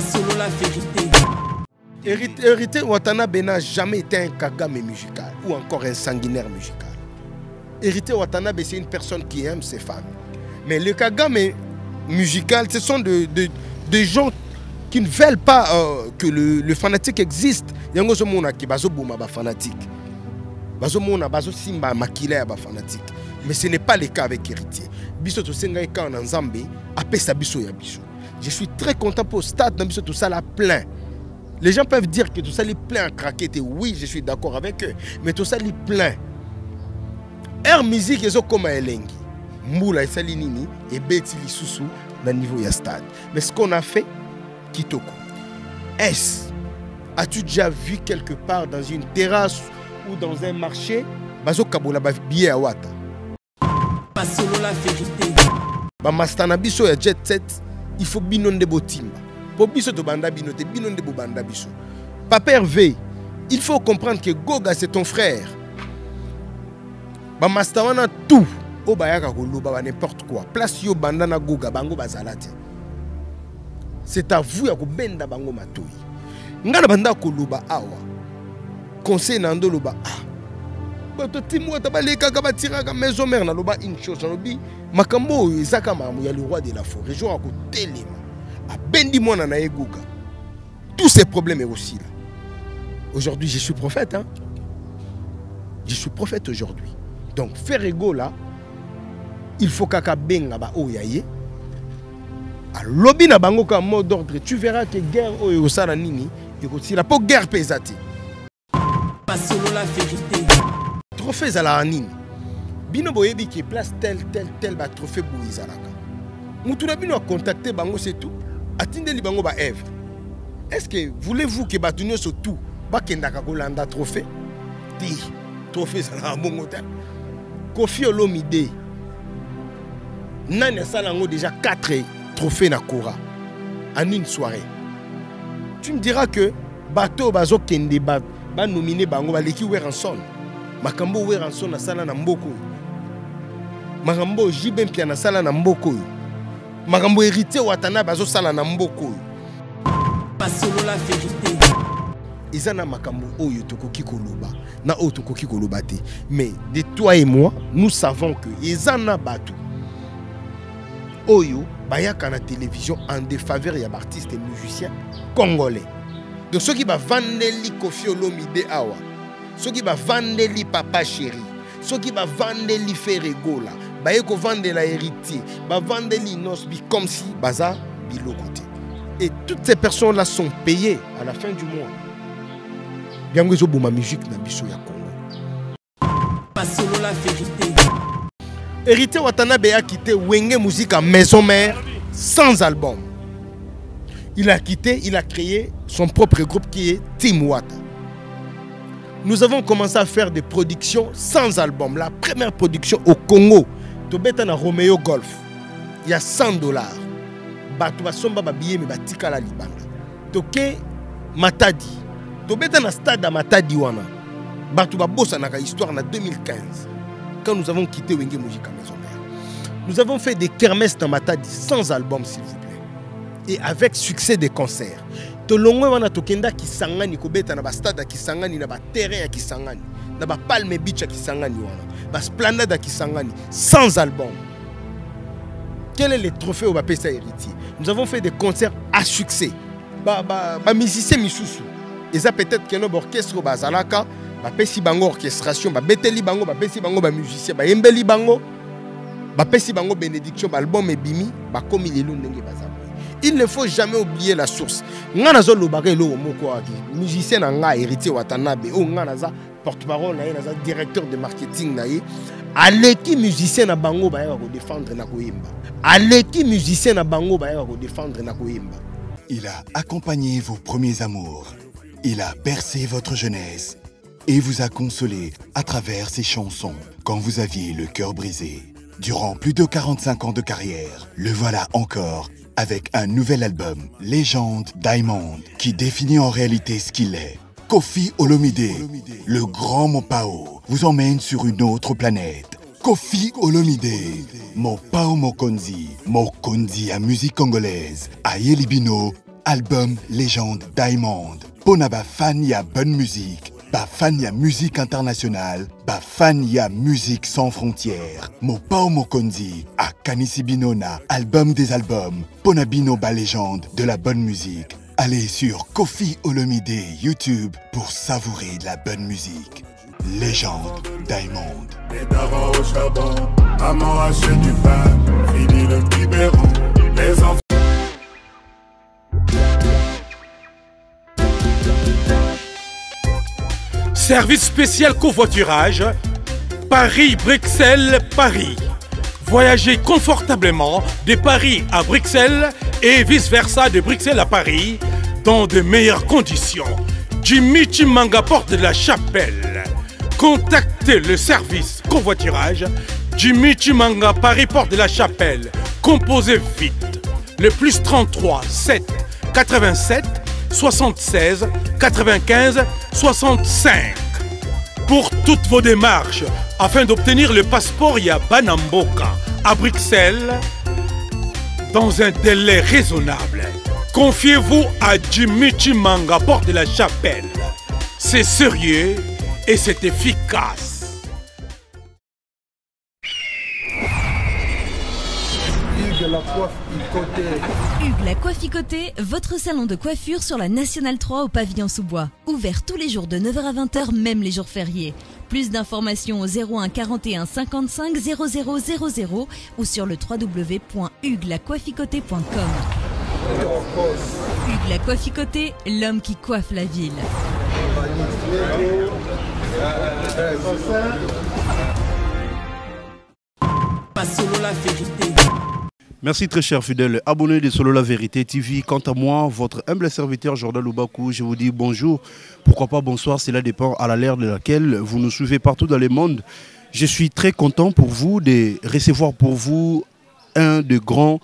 Solo la vérité. Héritier Watanabe n'a jamais été un Kagame musical ou encore un sanguinaire musical. Héritier Watanabe, c'est une personne qui aime ses fans. Mais le Kagame musical, ce sont des gens qui ne veulent pas que le fanatique existe. Il y a des gens qui sont fanatiques. Mais ce n'est pas le cas avec Héritier. Je suis très content pour le stade, tout ça là plein. Les gens peuvent dire que tout ça est plein à craquer. Oui, je suis d'accord avec eux. Mais tout ça est plein. Air musique, ils ont comme un elengi. Moula et Salinini et Betty Lissousou dans le niveau du stade. Mais ce qu'on a fait, Kitoko. As-tu déjà vu quelque part dans une terrasse ou dans un marché, Bazo Kabola billet à Wata? Solo la vérité. Mastana biso ya jet set, il faut binonde botimba. Pour biso to banda binote, binonde bo banda biso. Papa Hervé, il faut comprendre que Goga c'est ton frère. Mastawana tout. Obayaka koloba n'importe quoi. Place yo banda na Goga bango bazalate. C'est à vous ya ko benda bango matoi. Ngana banda koloba awa. Conseil nando loba ah. Bato timwa tabaleka ka batira ka maison mère na loba une chose lobi makambo ezaka mamu ya le roi de la forêt. Jo ko telema. A bendi mona na Goga. Tous ces problèmes aussi là. Aujourd'hui, je suis prophète hein. Je suis prophète aujourd'hui. Donc faire ego là, il faut kaka benga ba oyaye. A lobby na bango ka mot d'ordre, tu verras que guerre oyo sala nini, ekotila po guerre pesate. Solo la vérité. Trophée zala nini. Bino boyebi ki place tel ba trophée boizalaka. Mutu na bino a contacter bango c'est tout. Atindeli bango ba Ève. Est-ce que voulez-vous que batunyo so tout ba kendaka kolanda trophée? Ti trophée zala bongo ta. Kofi Olomide. Nani salango déjà 4 trophées na Kora en une soirée. Tu me diras que bateau bazo kende ba nominé bango ba leki Weranson. Makambo Weranson na sala na mboko. Makambo Jibem pia na sala na mboko. Makambo Héritier Watanabe bazo sala na mboko. Solo la vérité. Izana makambo oyo tokoki koloba na oyo tokoki koloba te. Mais de toi et moi, nous savons que izana batu oyo bayaka na télévision en défaveur ya artistes et musiciens congolais. Donc ceux qui va vandeli Kofi Olomide awa, ceux qui va vandeli Papa Chéri, ceux qui va vandeli Ferregola, bayeko vandela Héritier, ba vandeli Nosbi comme si baza bilokote. Et toutes ces personnes là sont payées à la fin du mois. Bien que ma musique na biso ya Congo. Solo la vérité. Héritier Watanabe a quitté Wenge Musique à maison mère sans album. Il a quitté, il a créé son propre groupe qui est Team Wata. Nous avons commencé à faire des productions sans album. La première production au Congo, Tobeta na Romeo Golf, il y a $100. Bato basomba ba billet mais batika la libanda. Toke Matadi. Tobeta na stade à Matadi wana. Bato ba bossa na histoire en 2015. Quand nous avons quitté Wenge Musique à maison mère. Nous avons fait des kermesses dans Matadi sans album s'il vous plaît. Et avec succès des concerts. Tolongwe wana tokenda Kisangani kobeta na ba stade à Kisangani na ba terrain à Kisangani. Na ba Palme Beach à Kisangani wana. Ba Esplanade à Kisangani sans album. Quel est le trophée au Bapesa Héritier? Nous avons fait des concerts à succès. Musicien Misusu. Et ça peut-être que notre orchestre bazalaka, bapesi bango orchestration, beteli bango, bapesi bango ba musicien, yembeli bango, bapesi bango bénédiction, album et bimi, komi lelo ndenge bazala. Il ne faut jamais oublier la source. Ngana zo lobare lo moko aki. Musicien na nga Héritier Watanabe, o ngana za porte-parole na ye, na directeur de marketing na ye. Aleki musicien na bango ba ko défendre na koyemba. Aleki musicien na bango ba ko défendre na koyemba. Il a accompagné vos premiers amours. Il a bercé votre jeunesse et vous a consolé à travers ses chansons quand vous aviez le cœur brisé. Durant plus de 45 ans de carrière, le voilà encore avec un nouvel album, Légende Diamond, qui définit en réalité ce qu'il est. Kofi Olomide, le grand Mopao, vous emmène sur une autre planète. Kofi Olomide, Mopao Mokonzi, Mokonzi à musique congolaise, à Yelibino, album légende Diamond. Pona ba fan ya bonne musique. Ba fan ya musique internationale. Ba fan ya musique sans frontières. Mopao Mokonzi à Kanisi Binona, album des albums. Pona Bino ba légende de la bonne musique. Allez sur Kofi Olomide YouTube pour savourer de la bonne musique. Légende Diamond. Les darons au charbon, à m'arracher du pain, fini le biberon, les enfants. Service spécial covoiturage, Paris-Bruxelles-Paris. Voyagez confortablement de Paris à Bruxelles et vice-versa de Bruxelles à Paris dans de meilleures conditions. Jimmy Chimanga, porte de la Chapelle. Contactez le service covoiturage Jimmy Chimanga, Paris, porte de la Chapelle. Composez vite. Le plus 33 7 87 76 95 65. Pour toutes vos démarches, afin d'obtenir le passeport Yabanamboka à Bruxelles dans un délai raisonnable, confiez-vous à Jimmy Chimanga, porte de la Chapelle. C'est sérieux et c'est efficace. Hugues la Coifficoté, votre salon de coiffure sur la Nationale 3 au pavillon sous-bois. Ouvert tous les jours de 9h à 20h, même les jours fériés. Plus d'informations au 01 41 55 00 00 ou sur le www.huguelacoifficoté.com. Hugues la Coifficoté, l'homme qui coiffe la ville. Pas solo la vérité. Merci très cher fidèle abonné de Solo La Vérité TV. Quant à moi, votre humble serviteur Jordan Loubakou, je vous dis bonjour, pourquoi pas bonsoir, cela dépend à l'ère de laquelle vous nous suivez partout dans le monde. Je suis très content pour vous de recevoir pour vous un des grands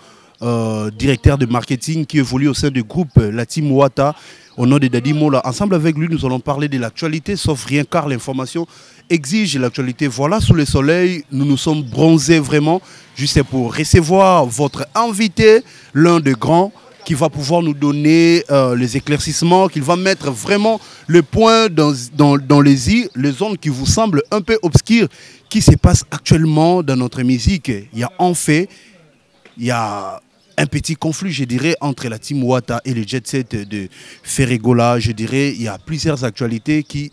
directeurs de marketing qui évolue au sein du groupe La Team Wata, au nom de Dadi Mola. Ensemble avec lui, nous allons parler de l'actualité, sauf rien car l'information exige l'actualité. Voilà, sous le soleil, nous nous sommes bronzés vraiment, juste pour recevoir votre invité, l'un des grands, qui va pouvoir nous donner les éclaircissements, qui va mettre vraiment le point dans les zones qui vous semblent un peu obscures, qui se passent actuellement dans notre musique. Il y a en fait, il y a un petit conflit, je dirais, entre la Team Wata et le jet set de Ferregola. Je dirais, il y a plusieurs actualités qui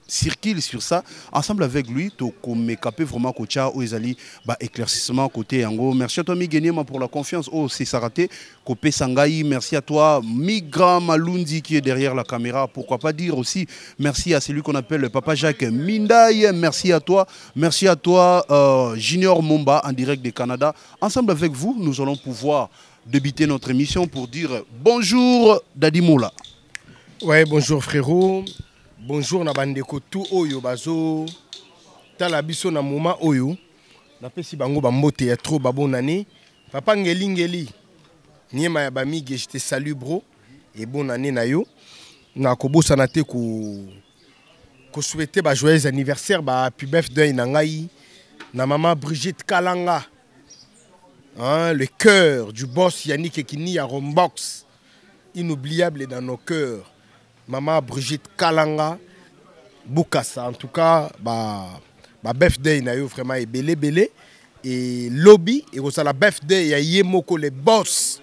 circulent sur ça. Ensemble avec lui, tu as capé vraiment Kocha ou Ezali, éclaircissement côté Yango. Merci à toi, Miguel, pour la confiance. Oh, c'est Saraté. Kopé Sangaï, merci à toi. Migra Malundi qui est derrière la caméra. Pourquoi pas dire aussi merci à celui qu'on appelle le Papa Jacques Mindaï. Merci à toi. Merci à toi, Junior Momba, en direct du Canada. Ensemble avec vous, nous allons pouvoir débuter notre émission pour dire bonjour, Dadi Moula. Ouais, bonjour frérot. Bonjour na bandeko tout oyo bazo tala biso na moment oyo na pesi bango bambote ya trop babonane papa ngeli niema ya bamige je te salue bro et bonne année na yo na kobosa na te ko souhaiter ba joyeux anniversaire ba happy birthday na ngai na maman Brigitte Kalanga, hein, le cœur du boss Yannick Ekini à Rombox, inoubliable dans nos cœurs. Maman Brigitte Kalanga, Boukassa, en tout cas, birthday na yo vraiment est belé. Et lobby, et aussi la birthday, il y a Yemoko, les boss.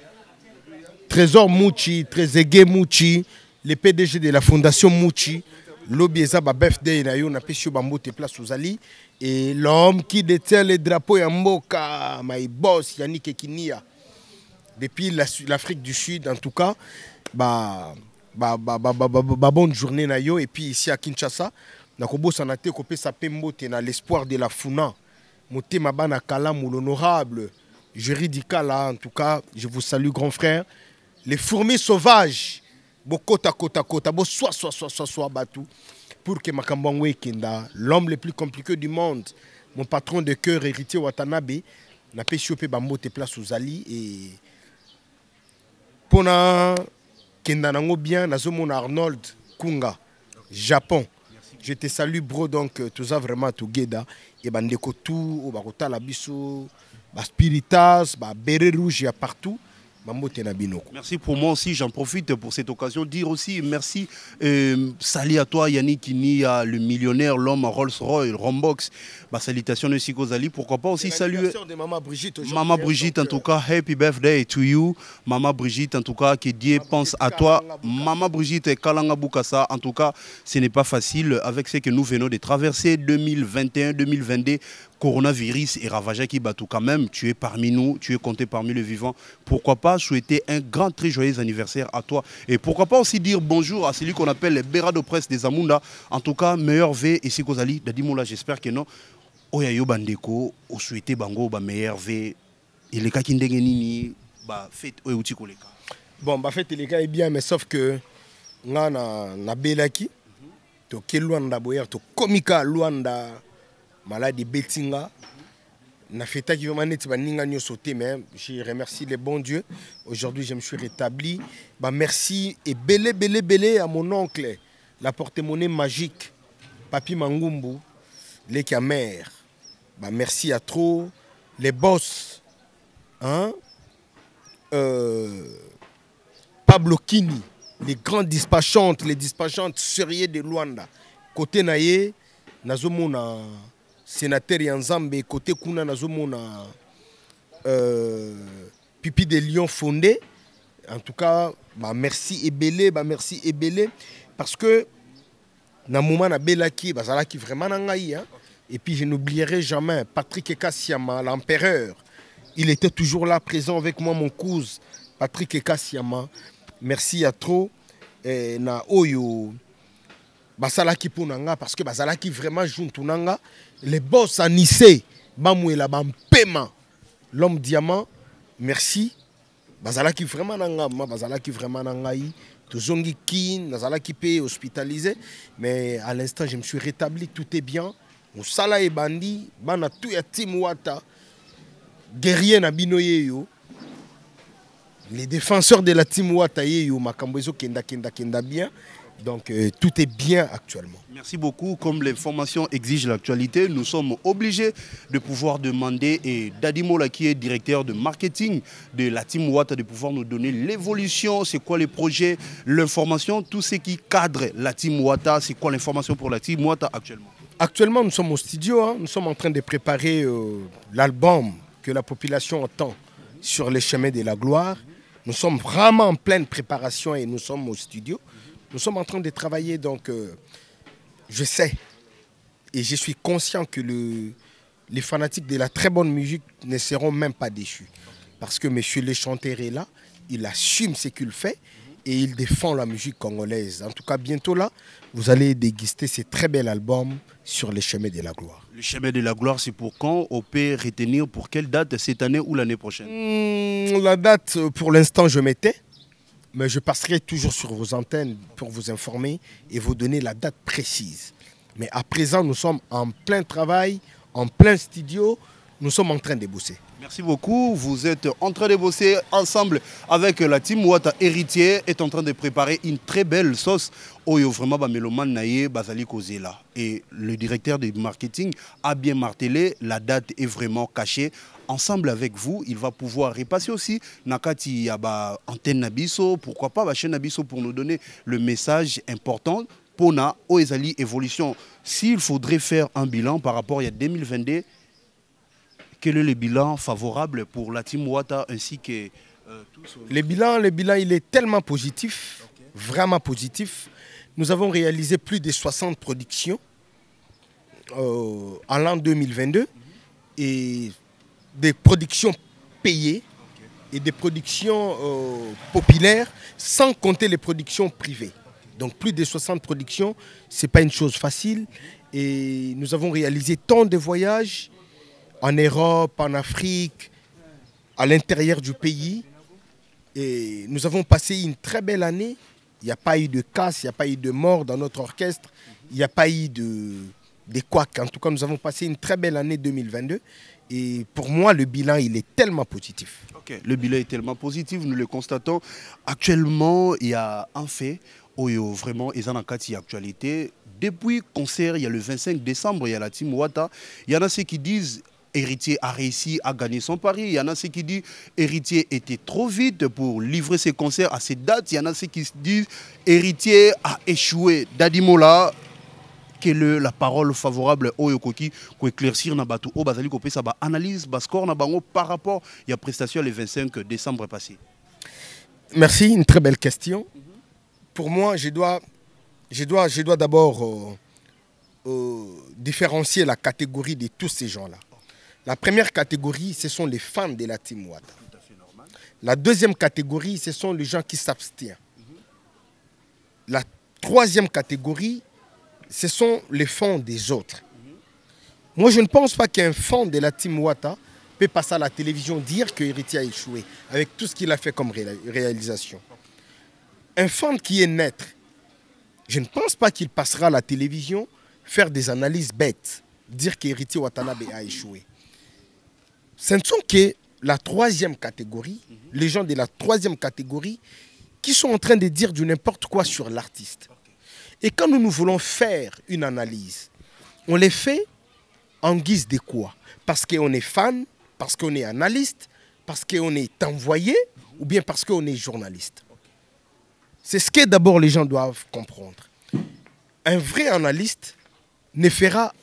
Trésor Mouchi, Trésor Mouchi, les PDG de la fondation Mouchi. Lobby, et ça, birthday na yo, na pêché bambo te place aux Ali. Et l'homme qui détient les drapeaux Yamboka, my boss, Yannick Ekinia. Depuis l'Afrique du Sud, en tout cas, bonne journée na yo. Et puis ici à Kinshasa nakobo sanate kopé sa pembote na l'espoir de la Funa moté mabana kalamu l'honorable jury dikala. En tout cas, je vous salue grand frère. Les fourmis sauvages bokota kota bo soit batou pour que Makambangwe Kenda, l'homme le plus compliqué du monde, mon patron de cœur héritier Watanabe n'a pas chopé bambote place aux Ali et pona Kenda nango bien, nazomon Arnold Kunga, Japon. Je te salue bro, donc tout ça vraiment tout gueda et bandeko tout au bakota la biso ba spiritas ba béret rouge ya partout Mambote na binoko. Merci pour moi aussi, j'en profite pour cette occasion de dire aussi merci, salut à toi Yannick Kini, le millionnaire, l'homme à Rolls-Royce, Rombox, bah, salutations aussi Kozali, pourquoi pas aussi saluer de Maman Brigitte. Maman Brigitte en tout cas, happy birthday to you, Maman Brigitte en tout cas, que Dieu pense à toi, Maman Brigitte et Kalanga Bukasa, en tout cas ce n'est pas facile avec ce que nous venons de traverser 2021-2022. Coronavirus et ravagé qui batou quand même, tu es parmi nous, tu es compté parmi les vivants. Pourquoi pas souhaiter un grand très joyeux anniversaire à toi. Et pourquoi pas aussi dire bonjour à celui qu'on appelle les Béra de presse des Amunda. En tout cas, meilleur V ici Kozali. Dadimoula, j'espère que non. Oyayo Bandeko, au souhaiter Bango, meilleur V. Il est kakindenge nini, fête oyouti koleka. Bon, fête les gars est bien, mais sauf que nga na belaki, to keluanda boyer, to komika luanda. Malade Betinga, na fêta qui vraiment net baninga nyo sauté, mais je remercie les bons dieux. Aujourd'hui, je me suis rétabli. Merci et belé à mon oncle, la porte-monnaie magique, Papi Mangumbu, les camères. Merci à trop les boss, hein? Pablo Kini, les grandes dispatchantes, sérieux de Luanda. Côté naye, nazomona sénateur Yanzambe, côté kuna nazomona Pipi de Lion fondé. En tout cas, merci Ebele, merci Ebele, parce que na moment na belaki, bazalaki vraiment nangai, hein. Et puis je n'oublierai jamais Patrick Ekassiama, l'empereur. Il était toujours là, présent avec moi, mon cousin Patrick Ekassiama. Merci à trop. Na Oyo. Basalaki pour nanga parce que Basalaki vraiment joue tout nanga. Les boss à Nice, Bamouela Bampema, l'homme diamant, merci. Basalaki vraiment nanga, Basalaki vraiment nangaï. Tozongi kin, Bazalaki payé hospitalisé. Mais à l'instant, je me suis rétabli, tout est bien. Moussala et Bandi, Bana tout ya Timouata, guerrier na binoye yo. Les défenseurs de la Timouata yo, Makambozo kenda bien. Donc tout est bien actuellement. Merci beaucoup. Comme l'information exige l'actualité, nous sommes obligés de pouvoir demander et Dadimola qui est directeur de marketing de la Team Wata de pouvoir nous donner l'évolution, c'est quoi les projets, l'information, tout ce qui cadre la Team Wata, c'est quoi l'information pour la Team Wata actuellement? Actuellement, nous sommes au studio, hein. Nous sommes en train de préparer l'album que la population entend sur les chemins de la gloire. Nous sommes vraiment en pleine préparation et nous sommes au studio. Nous sommes en train de travailler, donc je sais et je suis conscient que les fanatiques de la très bonne musique ne seront même pas déçus. Parce que monsieur le chanteur est là, il assume ce qu'il fait et il défend la musique congolaise. En tout cas, bientôt là, vous allez déguster ce très bel album sur les chemins de la gloire. Le chemin de la gloire, c'est pour quand? On peut retenir pour quelle date, cette année ou l'année prochaine? La date, pour l'instant, je mettais. Mais je passerai toujours sur vos antennes pour vous informer et vous donner la date précise. Mais à présent, nous sommes en plein travail, en plein studio. Nous sommes en train de bosser. Merci beaucoup. Vous êtes en train de bosser ensemble avec la Team Wata Héritier, est en train de préparer une très belle sauce. Oyo vraiment Bameloman Naye Bazali Kozela. Et le directeur de marketing a bien martelé, la date est vraiment cachée. Ensemble avec vous, il va pouvoir repasser aussi Nakati Yaba antenne Nabiso, pourquoi pas chaîne Nabiso pour nous donner le message important pour na Oezali évolution. S'il faudrait faire un bilan par rapport à 2022, quel est le bilan favorable pour la Team Wata ainsi que tous? Le bilan, il est tellement positif, vraiment positif. Nous avons réalisé plus de 60 productions en l'an 2022 et des productions payées et des productions populaires, sans compter les productions privées. Donc plus de 60 productions, ce n'est pas une chose facile. Et nous avons réalisé tant de voyages en Europe, en Afrique, à l'intérieur du pays. Et nous avons passé une très belle année. Il n'y a pas eu de casse, il n'y a pas eu de mort dans notre orchestre. Il n'y a pas eu de couacs. En tout cas, nous avons passé une très belle année 2022. Et pour moi, le bilan, il est tellement positif. Okay. Le bilan est tellement positif, nous le constatons. Actuellement, il y a un fait, vraiment, il y a une actualité. Depuis le concert, il y a le 25 décembre, il y a la Team Wata. Il y en a ceux qui disent Héritier a réussi à gagner son pari. Il y en a ceux qui disent Héritier était trop vite pour livrer ses concerts à ces dates. Il y en a ceux qui disent Héritier a échoué. Dadimola, quelle est la parole favorable au Yokoki pour éclaircir na batou au bazali ko pesa ba analyse ba score na bango par rapport à la prestation le 25 décembre passé. Merci, une très belle question. Pour moi, je dois d'abord différencier la catégorie de tous ces gens-là. La première catégorie, ce sont les fans de la Team Wata. La deuxième catégorie, ce sont les gens qui s'abstiennent. La troisième catégorie, ce sont les fans des autres. Moi, je ne pense pas qu'un fan de la Team Wata peut passer à la télévision dire que Héritier a échoué avec tout ce qu'il a fait comme réalisation. Un fan qui est net, je ne pense pas qu'il passera à la télévision faire des analyses bêtes, dire qu'Héritier Watanabe a échoué. Ce ne sont que la troisième catégorie, les gens de la troisième catégorie qui sont en train de dire du n'importe quoi sur l'artiste. Et quand nous voulons faire une analyse, on les fait en guise de quoi? Parce qu'on est fan, parce qu'on est analyste, parce qu'on est envoyé, ou bien parce qu'on est journaliste. C'est ce que d'abord les gens doivent comprendre. Un vrai analyste ne fera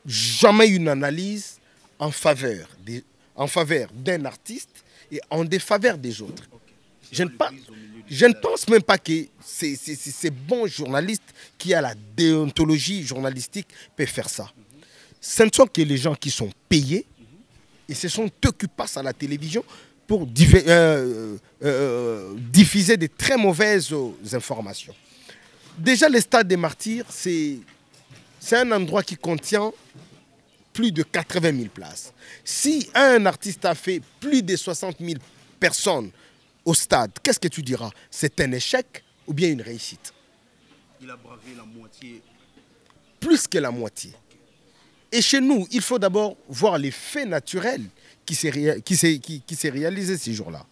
jamais une analyse en faveur d'un artiste et en défaveur des autres. Je ne pense même pas que ces bons journalistes qui a la déontologie journalistique peuvent faire ça. Ce ne sont que les gens qui sont payés et ce sont eux qui passent à la télévision pour diffuser de très mauvaises informations. Déjà, le Stade des Martyrs, c'est un endroit qui contient plus de 80 000 places. Si un artiste a fait plus de 60 000 personnes au stade, qu'est-ce que tu diras? C'est un échec ou bien une réussite? Il a bravé la moitié. Plus que la moitié. Et chez nous, il faut d'abord voir les faits naturels qui s'est réalisé ces jours-là.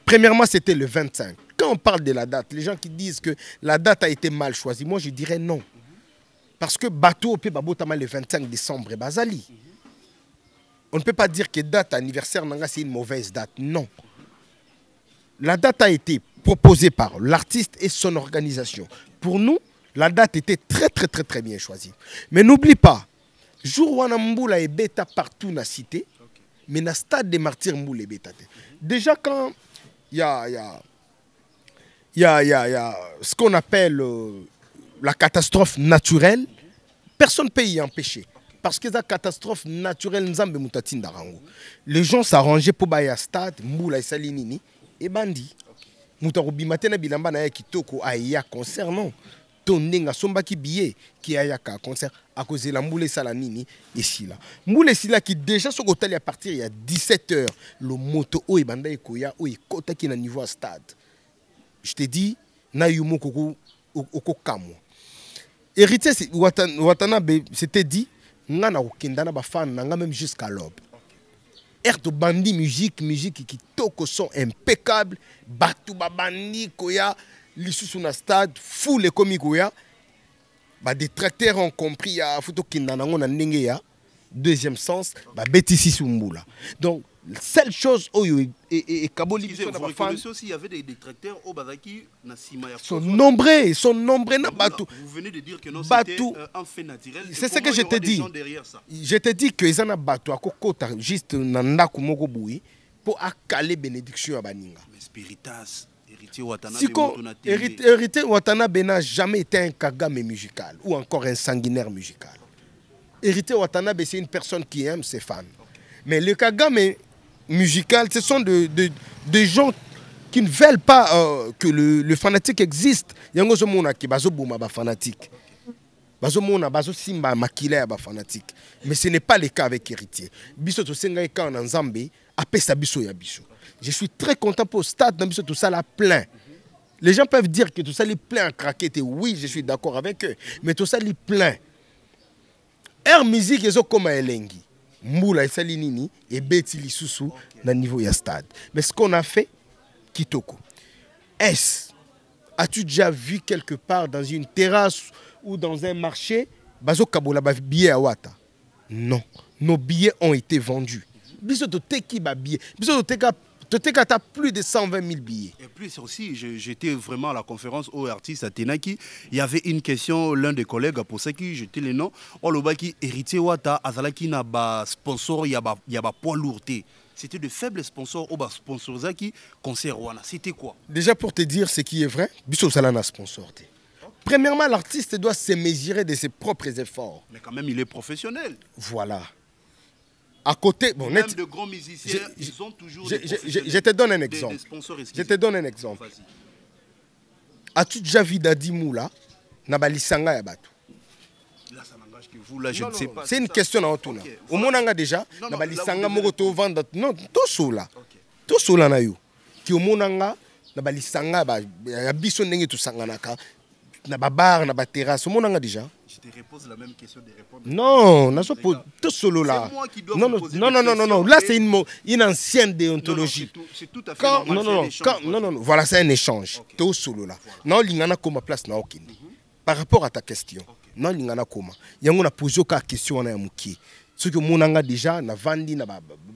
Premièrement, c'était le 25. Quand on parle de la date, les gens qui disent que la date a été mal choisie, moi je dirais non. Parce que Bateau peut babotama le 25 décembre et Bazali. On ne peut pas dire que date anniversaire nanga c'est une mauvaise date. Non. La date a été proposée par l'artiste et son organisation. Pour nous, la date était très bien choisie. Mais n'oublie pas, jour où Mboula est bêta partout dans la cité, mais dans le stade des martyrs Mboula est bêta. Déjà quand il y a ce qu'on appelle la catastrophe naturelle, personne ne peut y empêcher. Parce que la catastrophe naturelle, les gens s'arrangeaient pour aller à stade, Mboula et Salinini, et Bandi. Moutaroubi Matena Bilamba na Kitoko aya concert non. Tondenga somba ki billet qui aya ka concert à cause de la Mboula Salanini et Sila. Mboula Sila qui déjà sur hôtel à partir il y a 17h le moto o ebanda ekoya o ekota ki na niveau à stade. Je te dis na yumo koko oko kamo. Héritier Watanabe c'était dit ngana okendana ba fan nanga même jusqu'à l'aube. Air de bandi musique qui toko son impeccable, batu babandi koya, l'issue na stade, fou les comiques koya. Bah des tracteurs ont compris ya photo kindana ngona ndenge ya. Deuxième sens, bah betisi sumbula. Donc seule chose oyo et kaboli biso na ba fan aussi il y avait des détracteurs au bazaki na sima ya sont nombreux na batu. Vous venez de dire que non c'était un fait naturel. C'est ce que je te dis. Je te dis que ezana batu akokota juste na ndako moko boui pour akaler bénédiction à baninga. Mais Spiritas Héritier Watanabe Héritier Watanabe n'a jamais été un kagame musical ou encore un sanguinaire musical. Héritier Watanabe c'est une personne qui aime ses fans. Mais le kagame musical, ce sont des gens qui ne veulent pas que le fanatique existe. Il y a des gens qui sont fanatiques. Fanatique. Mais ce n'est pas le cas avec Héritier. Je suis très content pour le stade, tout ça là plein. Les gens peuvent dire que tout ça est plein à craquer. Oui, je suis d'accord avec eux. Mais tout ça est plein. Air musique, ils ont comme un elengi. Mboula et Salinini et Betty Lisusu dans le niveau de stade. Mais ce qu'on a fait, Kitoko, as-tu déjà vu quelque part dans une terrasse ou dans un marché, Bazo Kabola billet à Wata? Non. Nos billets ont été vendus. Biso toteki ba billet. Biso toteka t'as plus de 120 000 billets. Et puis aussi, j'étais vraiment à la conférence aux artistes à Tenaki. Il y avait une question, l'un des collègues, pour ça qui jetait les noms. On le qui héritier Wata, Azalaki n'a pas sponsor, il y a pas poids lourd. C'était de faibles sponsors au sponsor qui concert Wana. C'était quoi? Déjà pour te dire ce qui est vrai, Biso Salana sponsor. Premièrement, l'artiste doit se mesurer de ses propres efforts. Mais quand même, il est professionnel. Voilà. À côté, bon, même de grands musiciens, ils ont toujours je te donne un exemple. Je te donne un exemple. As-tu déjà vu Dadi Moula na balisanga ya batu? Là, ça n'engage que vous. Là, je ne sais pas. C'est une question à tout. Au monanga déjà, na balisanga moko to vendre. Non, to sola. To sola na yo. Ki au monanga na balisanga ba ya biso ndenge to sanganaka na babar na ba terrasse. Au monanga déjà. Je te repose la même question de répondre. Non, tout solo là. C'est moi qui dois non, poser non. Là, c'est une ancienne déontologie. C'est tout à fait normal. Non. Voilà, c'est un échange. Tout solo là. Non, l'ingana koma place na okini. Par rapport à ta question. Non, l'ingana koma. Yango na posé ka question na yamuki. Ce que monanga déjà na vandi na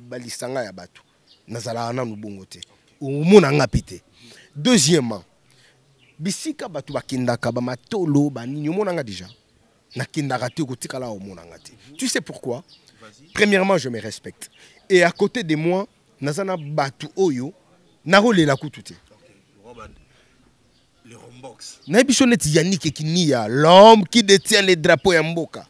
balisanga ya batu. Na zala na nubongote. Ou monanga pité. Deuxièmement, bisika batu bakindaka ba matolo ba ninyo monanga déjà. Tu sais pourquoi? Premièrement, je me respecte. Et à côté de moi, nazana batu oyo, narole la kutute. Le rombox. Nabisonet Yannick Kinia, l'homme qui détient les drapeaux Yamboka.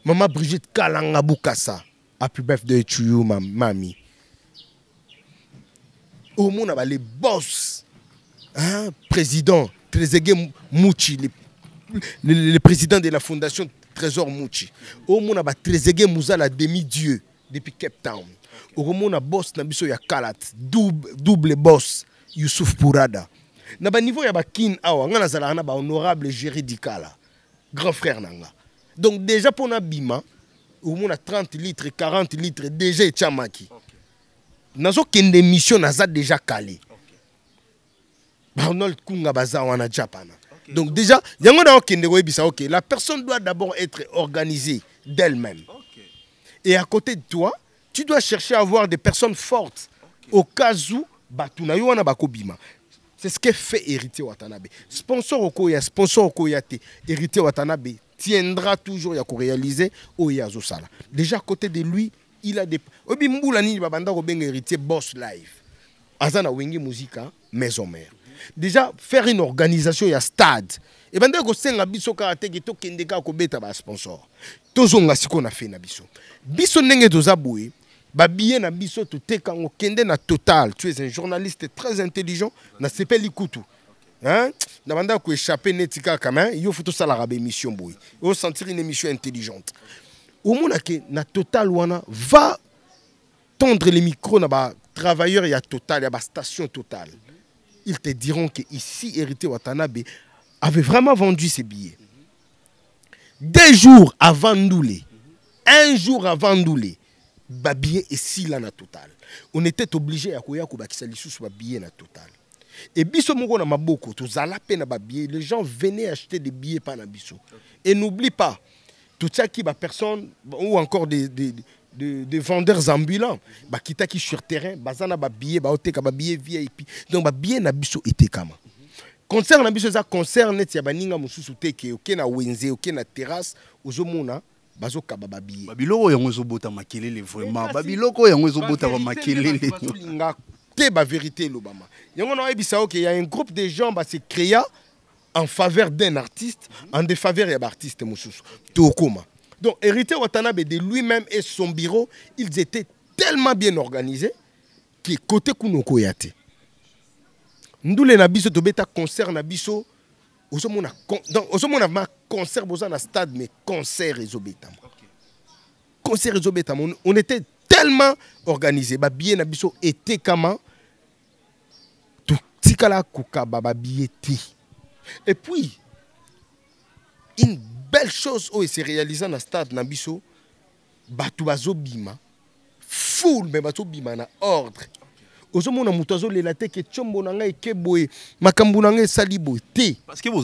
Maman Brigitte Kalanga Bukasa. Happy birthday to you, mamie. Au monde, les boss, hein, président, Trezeguet Mouchi, le président de la fondation Trésor Mouchi. Au monde, Trezeguet Mouza, la demi-dieu depuis Cape Town. Au monde, boss, Nabiso ya Kalat, double boss, Youssouf Pourada. Na ba niveau ya ba kin awa nga nazala na ba honorable juridicala grand frère nanga. Donc déjà pour na bima au moins 30 litres 40 litres déjà etchamaki. Nazo kende mission naza déjà calé. Arnold Kunga baza wana Japana. Donc déjà yango na kende ko ebisa OK, la personne doit d'abord être organisée d'elle-même. Et à côté de toi, tu dois chercher à avoir des personnes fortes au cas où batuna yo wana bakobima. C'est ce que fait Héritier Watanabe. Sponsor Okoya, sponsor Okoyate, Héritier Watanabe tiendra toujours à réaliser Oya Zosala. Déjà à côté de lui, il a des... Obi Mboulani Babanda Robeng Héritier Boss Live. Azana Wengi Musica, Maison Mère. Déjà faire une organisation, il y a stade. Et banda ko senga biso karate ki to kendeka ko beta ba sponsor. Tozonga siko na fait na biso. Biso ndenge tozaboué. Babie na biso to tekango kende na Total. Tu es un journaliste très intelligent na sepeli kutu. Hein? Na banda ko échapper netika kama, yo faut to sala rabe émission boy. Yo sentir une émission intelligente. Au mona ke na Total wana va tendre les micros na ba travailleurs ya Total, ya ba station Total. Ils te diront que ici Héritier Watanabe avait vraiment vendu ses billets. 2 jours avant Ndoulé. 1 jour avant Ndoulé. Babillet et si là na Total. On était obligé à koya ko bakisa lisusu babillet na Total. Et biso moko na maboko to zala pe na babillet, les gens venaient acheter des billets par na biso. Et n'oublie pas tout ça qui ba personne ou encore des vendeurs ambulants ba kitaki sur terrain, bazana ba billet ba oteka ba billet VIP. Donc ba billet na biso était kama. Concert na biso ça concert net ya baninga mususu teke OK na wenze OK na terrasse ozomona bazoka babi babiloko yango ezobota makelele vraiment babiloko yango ezobota ba makelele te ba vérité lobama yango na ebisa OK il y a un groupe de gens ba se créa en faveur d'un artiste en défaveur ya artiste mususu tokoma. Donc Héritier Watanabe de lui-même et son bureau, ils étaient tellement bien organisés que côté kunoko yate Ndoulé na biso to beta concert na biso osomona donc osomona ma concert boza na stade mais concert ezobeta. Concert ezobeta on était tellement organisé ba billet na biso était comment tout tikala kuka ba billet. Et puis une belle chose où il s'est réalisé dans stade na biso batu bazobima full mais bazobima na ordre. Ozomona mutazo lela te ke chombo na ngai ke boye makambu na ngai sali boye te parce que vous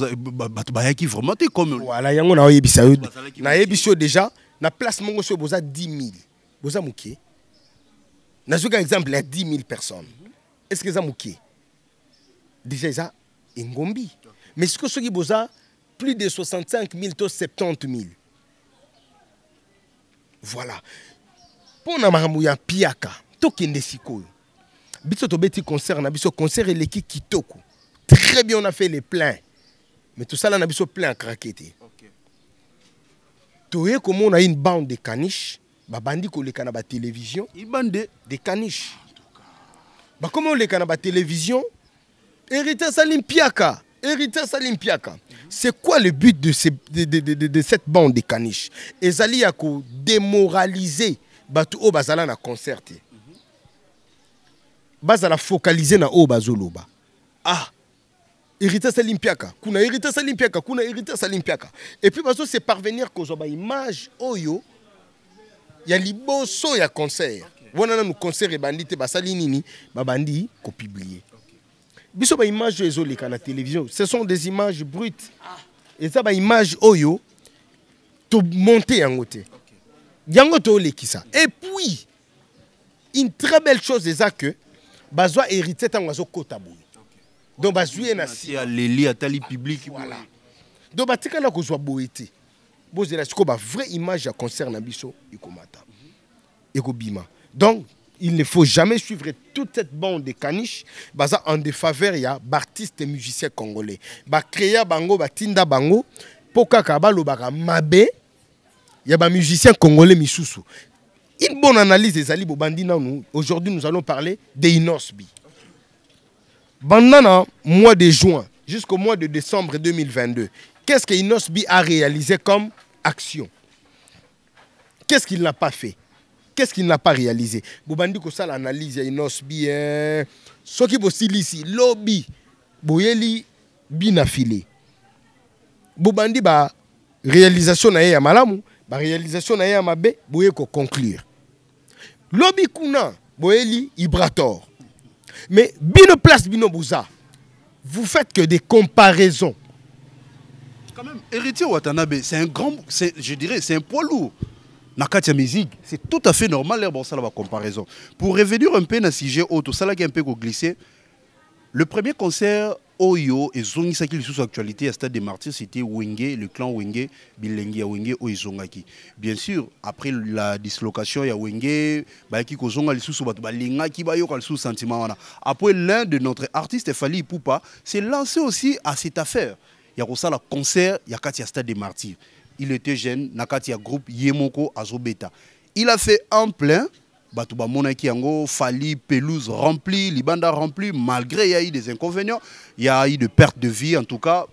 bayaki vraiment te comme voilà yango na yebisa yo na yebisio déjà na place mongo so boza 10 000 boza mukie na un exemple il y a 10 000 personnes est-ce que ça mukie déjà ça engombi mais ce que ceux qui boza plus de 65 000 to 70 000 voilà pour na makambo ya piaka to kende sikoyo biso to beti concert na biso concert eleki kitoko très bien on a fait les pleins mais tout ça là na biso plein à craquer. Toye comment on a une bande de caniches, ba bandi ko le kanaba télévision, une bande de caniches. Ba comment le kanaba télévision, Héritage Salimpiaka, Héritage Salimpiaka. C'est quoi le but de cette bande de caniches? Ezali ya ko démoraliser batu o bazala na concerté. Bazala focaliser na o bazoloba. Ah Héritage Salimpiaka, kuna Héritage Salimpiaka, kuna Héritage Salimpiaka. Et puis bazo c'est parvenir qu'on soit image oyo ya liboso ya concert. Wana nous concert et bandite basali nini ba bandi ko publier. Biso ba image ezo leka na télévision, ce sont des images brutes. Et ça ba image oyo to monter yango te. Yango to lekisa. Et puis une très belle chose c'est ça que bazo hérité tangazo kotabu. Donc bazué na si les à tali public voilà. Donc batika na ko zo boité. Bozela siko ba vraie image à concert na biso ikomata. Ekobima. Donc il ne faut jamais suivre toute cette bande de caniches baza en défaveur ya artistes et musiciens congolais. Ba créer bango ba tinda bango poka kabalo baka mabe ya ba musiciens congolais misusu. Une bonne analyse des ali bobandi na nous. Aujourd'hui nous allons parler de Inosbi. Pendant le mois de juin jusqu'au mois de décembre 2022, qu'est-ce que Inosbi a réalisé comme action? Qu'est-ce qu'il n'a pas fait? Qu'est-ce qu'il n'a pas réalisé? Bobandi ko ça l'analyse ya Inosbi ce qui possible ici lobby boyeli bina filé. Bobandi ba réalisation na ya malamu, ba réalisation na ya mabe boye ko conclure. Lobby kuna boyeli Ibrator. Mais Bino Place Bino Bouza, vous faites que des comparaisons. Quand même, Héritier Watanabe, c'est un grand, je dirais, c'est un poids lourd. Nakatia musique, c'est tout à fait normal bon ça la comparaison. Pour revenir un peu dans le sujet auto, ça là qui est un peu glissé. Le premier concert Oyo et Zongi Saki sous actualité à Stade des Martyrs, c'était Wenge, le clan Wenge, Bilengi à Wenge Oizongaki. Bien sûr, après la dislocation, il y a Wenge, Bayaki Kozonga sous Balinga qui bayo sous sentiment. Après l'un de notre artiste Fali Poupa s'est lancé aussi à cette affaire. Il y a ça le concert, il y a Katia Stade des Martyrs. Il était jeune, Nakatia groupe Yemoko Azobeta. Il a fait un plein. Batouba Monaki Yango, Fali, pelouse remplie, Libanda remplie, malgré il y a eu des inconvénients, il y a eu de pertes de vie, en tout cas,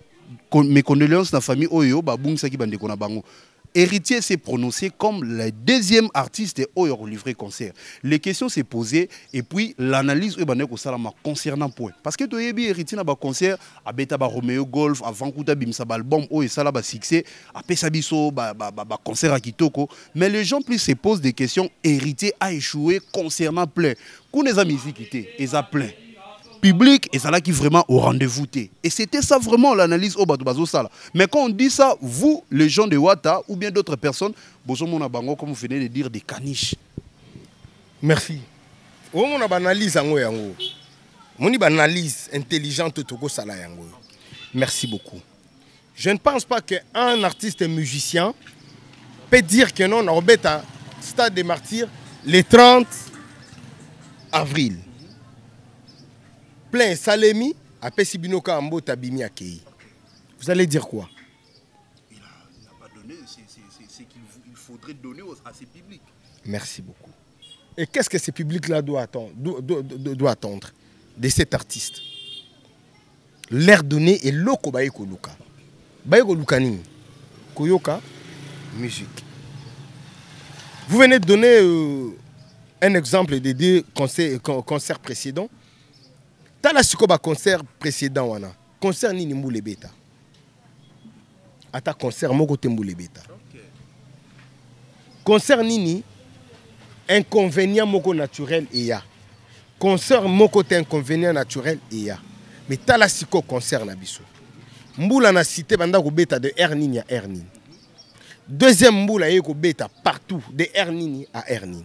mes condoléances dans la famille Oyo, Baboung Saki Bandekona Bango. Héritier s'est prononcé comme le deuxième artiste Oyo livré concert. Les questions s'est posées et puis l'analyse concernant point. Parce que tu as Héritier dans concert à Beta Romeo Golf, à Vancouver Bimsa album Oyo Sala ba succès, à Pesabiso concert à Kitoko. Mais les gens plus se posent des questions. Héritier a échoué concernant plein. Qu'on les a musique ils a plein. Public et ça là qui vraiment au rendez-vous. Et c'était ça vraiment l'analyse au Batubazo Sala. Mais quand on dit ça, vous, les gens de Wata ou bien d'autres personnes, Bozomona Bango, comme vous venez de dire, des caniches. Merci. On a une analyse en yango. On a une analyse intelligente de Sala yango. Merci beaucoup. Je ne pense pas qu'un artiste musicien peut dire que non, on est à Stade des Martyrs le 30 avril. Plein Salemi, après Sibinoka Ambo Tabimi Akei. Vous allez dire quoi? Il n'a pas donné ce qu'il faudrait donner à ces publics. Merci beaucoup. Et qu'est-ce que ces publics-là doivent attendre de cet artiste? L'air donné est loko baïko luka. Baïko lukani. Koyoka, musique. Vous venez de donner un exemple des deux concerts précédents. Dans la concert précédent, wana concert ni mboule beta. Ata concert moko te mboule beta. Concert nini inconvénient moko naturel et ya. Concert moko te inconvénient naturel et ya. Mais tala siko concert na biso. Mboula na cité banda ko beta de Ernini ya Ernini. Deuxième boule a ko beta partout de Ernini à Ernini.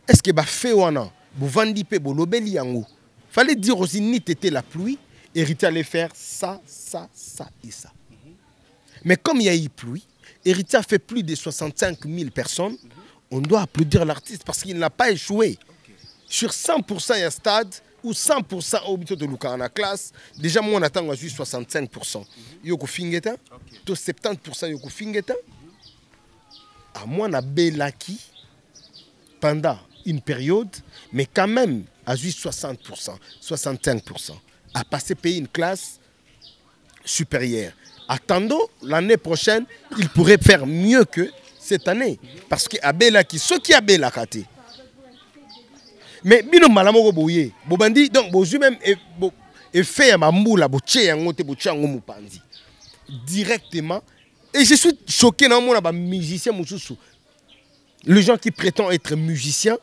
Est-ce que ba fait wana bo vandi pe bo lobeli yango? Fallait dire aussi ni tété la pluie, Héritier allait faire ça, ça, ça et ça. Mais comme il y a eu pluie, Héritier a fait plus de 65 000 personnes. On doit applaudir l'artiste parce qu'il n'a pas échoué. Sur 100% il y a stade ou 100% au bito de Luka en classe. Déjà moi on attend à 65%. Yoko fingeta, to 70% yoko fingeta. À moi on a belaki pendant une période, mais quand même à juste 60%, 65%. À passer payer une classe supérieure. Attendons l'année prochaine, il pourrait faire mieux que cette année. Parce que Abelaki, ce qui a Belakate. Mais bino malamoko boye, bobandi donc bozu même et fait à mamboula boche yangote boche yango mupanzi. Directement. Et je suis choqué dans mon musicien mususu. Les gens qui prétendent être musiciens,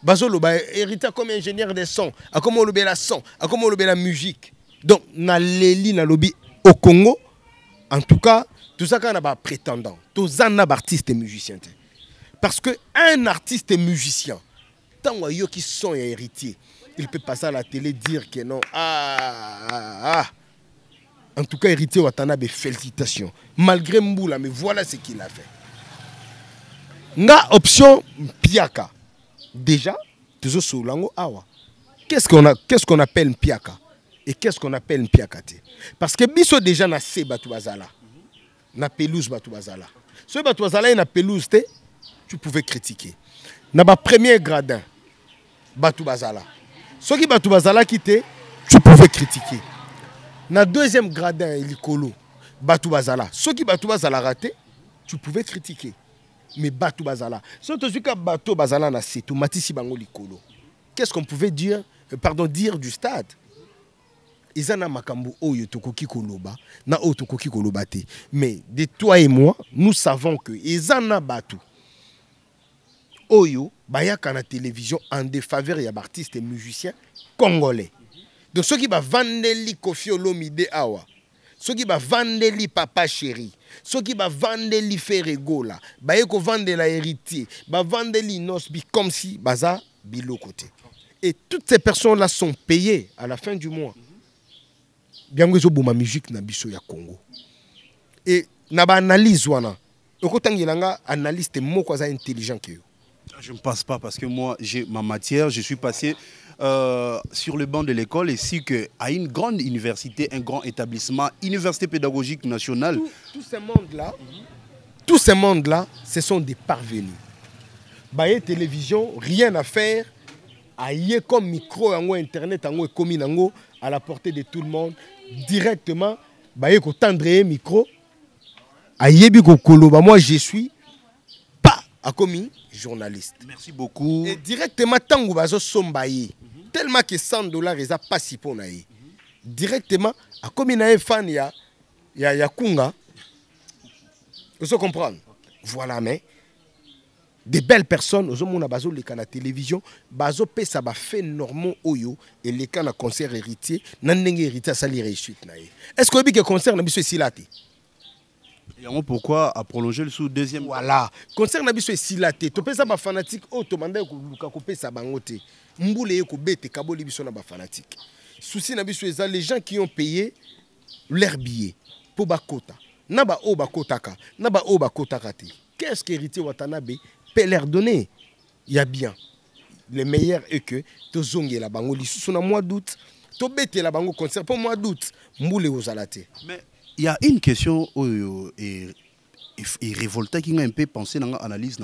bazolo ba hérité comme ingénieur des sons, a comment le la son, a comment le la musique. Donc na leli na lobby au Congo, en tout cas, tout ça qu'on a pas prétendant, tous un artiste et musicien. Parce que un artiste et musicien, tant qui sont héritiers, il peut passer à la télé dire que non. En tout cas, héritier Watanabe, félicitations. Malgré Mboula, mais voilà ce qu'il a fait. Na option Piaka. Déjà, toujours sur l'ango awa. Qu'est-ce qu'on appelle Piaka? Et qu'est-ce qu'on appelle Piaka? Parce que biso déjà na se batu bazala. Na pelouse batu bazala. Ce batu bazala na pelouse te, tu pouvais critiquer. Na ba premier gradin batu bazala. Ce qui batu bazala quitté, tu pouvais critiquer. Na deuxième gradin ilikolo batu bazala. Ce qui batu bazala raté, tu pouvais critiquer. Mais batu bazala. Surtout que batu bazala na setu matisi bango likolo. Qu'est-ce qu'on pouvait dire du stade? Izana makambo oyo tokoki koloba na oyo tokoki koloba te. Mais de toi et moi, nous savons que izana batu oyo bayaka na télévision en défaveur ya artistes et musiciens congolais. Donc ceux qui va vandeli Koffi Olomide awa, ceux qui va vandeli Papa Chéri, ceux qui va vandeli Ferregola, bayeko vandela Héritier, ba vandeli Nosbi comme si baza bilo côté. Et toutes ces personnes-là sont payées à la fin du mois. Bien que ma musique na biso ya Congo. Et na ba analyse wana. Okotangilanga analyste moko za intelligent que yo. Je ne passe pas parce que moi j'ai ma matière, je suis passé sur le banc de l'école ainsi qu'à une grande université, un grand établissement, Université pédagogique nationale. Tous ces mondes-là, ce sont des parvenus. Baye télévision, rien à faire. Aïe comme micro, internet, à la portée de tout le monde. Directement, baye ko tendre micro. Aïe bi ko koloba, moi je suis pas a commis journaliste. Merci beaucoup. Et directement tango bazo sombaye. Tellement que $100 ils a pas si pour naïe. Directement a commis na fan ya kunga. Vous comprenez? Voilà mais des belles personnes, aux hommes bazo les canaux télévision, bazo pe ça ba fait normaux oyo et les canaux concert héritier, n'andenge héritier sali réussite naïe. Est-ce que le concert na biso silate? Pourquoi à prolonger le sous deuxième? Voilà. Concert na biso silate. To pesa ba fanatique o to manda ko luka ko pesa bangote. Mbule ko bete kaboli biso na ba fanatique. Souci na biso eza les gens qui ont payé leur billet pour bakota. Na ba o bakotaka, na ba o bakotaka te. Qu'est-ce qu'héritier Watanabe peut leur donner? Il y a bien. Le meilleur est que to zongi la bango li sous na mois d'août, to bete la bango concert pour mois d'août, mbule ozalate. Mais il y a une question et révoltée qui m'a un peu pensé dans l'analyse.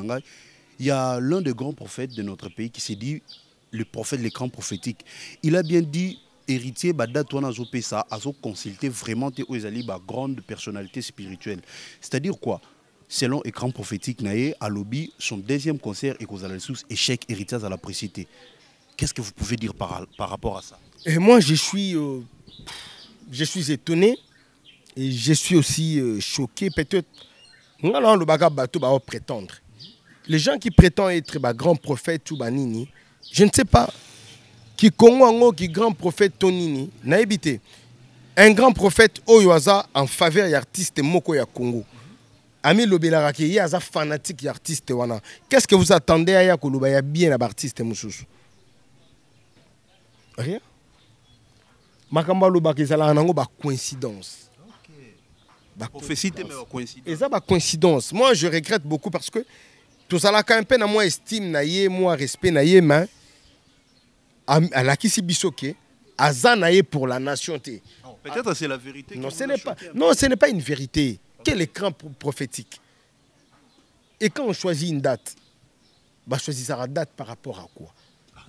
Il y a l'un des grands prophètes de notre pays qui s'est dit le prophète, les grands prophétiques. Il a bien dit héritier Bada Touana Zopesa a consulté vraiment des grandes personnalités spirituelles. C'est-à-dire quoi? Selon les grands prophétiques, Naé à lobby son deuxième concert et cause à la source échec héritier à la précité. Qu'est-ce que vous pouvez dire par rapport à ça? Et moi je suis étonné. Et je suis aussi choqué, peut-être. Prétendre. Les gens qui prétendent être grands prophètes ou banini, je ne sais pas. Qui Congo qui grand prophète Tonini, naïbité. Un grand prophète Oyoaza en faveur des artistes Moko ya Congo. Ami Lobelaraki, il y a un fanatique artiste. Qu'est-ce que vous attendez à Yakoloba? Il y a bien un artiste Moussous. Rien. Makamba Lobaki, ça a une coïncidence. Prophétie, mais coïncidence. Et ça, coïncidence. Moi, je regrette beaucoup parce que tout ça, quand un peu, moi, estime, moi, respect, mais à la Kisibisoke, Azanaye pour la nation. Peut-être c'est la vérité. Non, ce n'est pas une vérité. Quel écran prophétique? Et quand on choisit une date, on choisit sa date par rapport à quoi?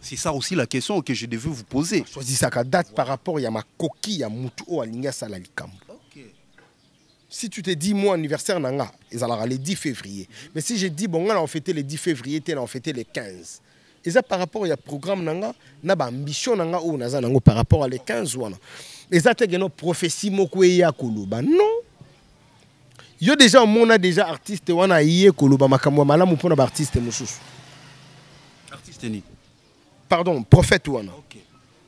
C'est ça aussi la question que je devais vous poser. Choisis sa date par rapport à ma coquille, à Moutou, à Linga Salalikam. Si tu te dis, moi, anniversaire, ils allaient le 10 février. Mais si je dis, bon, on fêtait le 10 février, on fêtait le 15. Et ça, par rapport au programme, on a ambition par rapport à les 15. Et ça, c'est une prophétie, non. Il y a déjà un déjà artiste, on a yé koloba makamwa malamu pour artiste mususu. Artiste ni. Pardon, prophète wana. OK.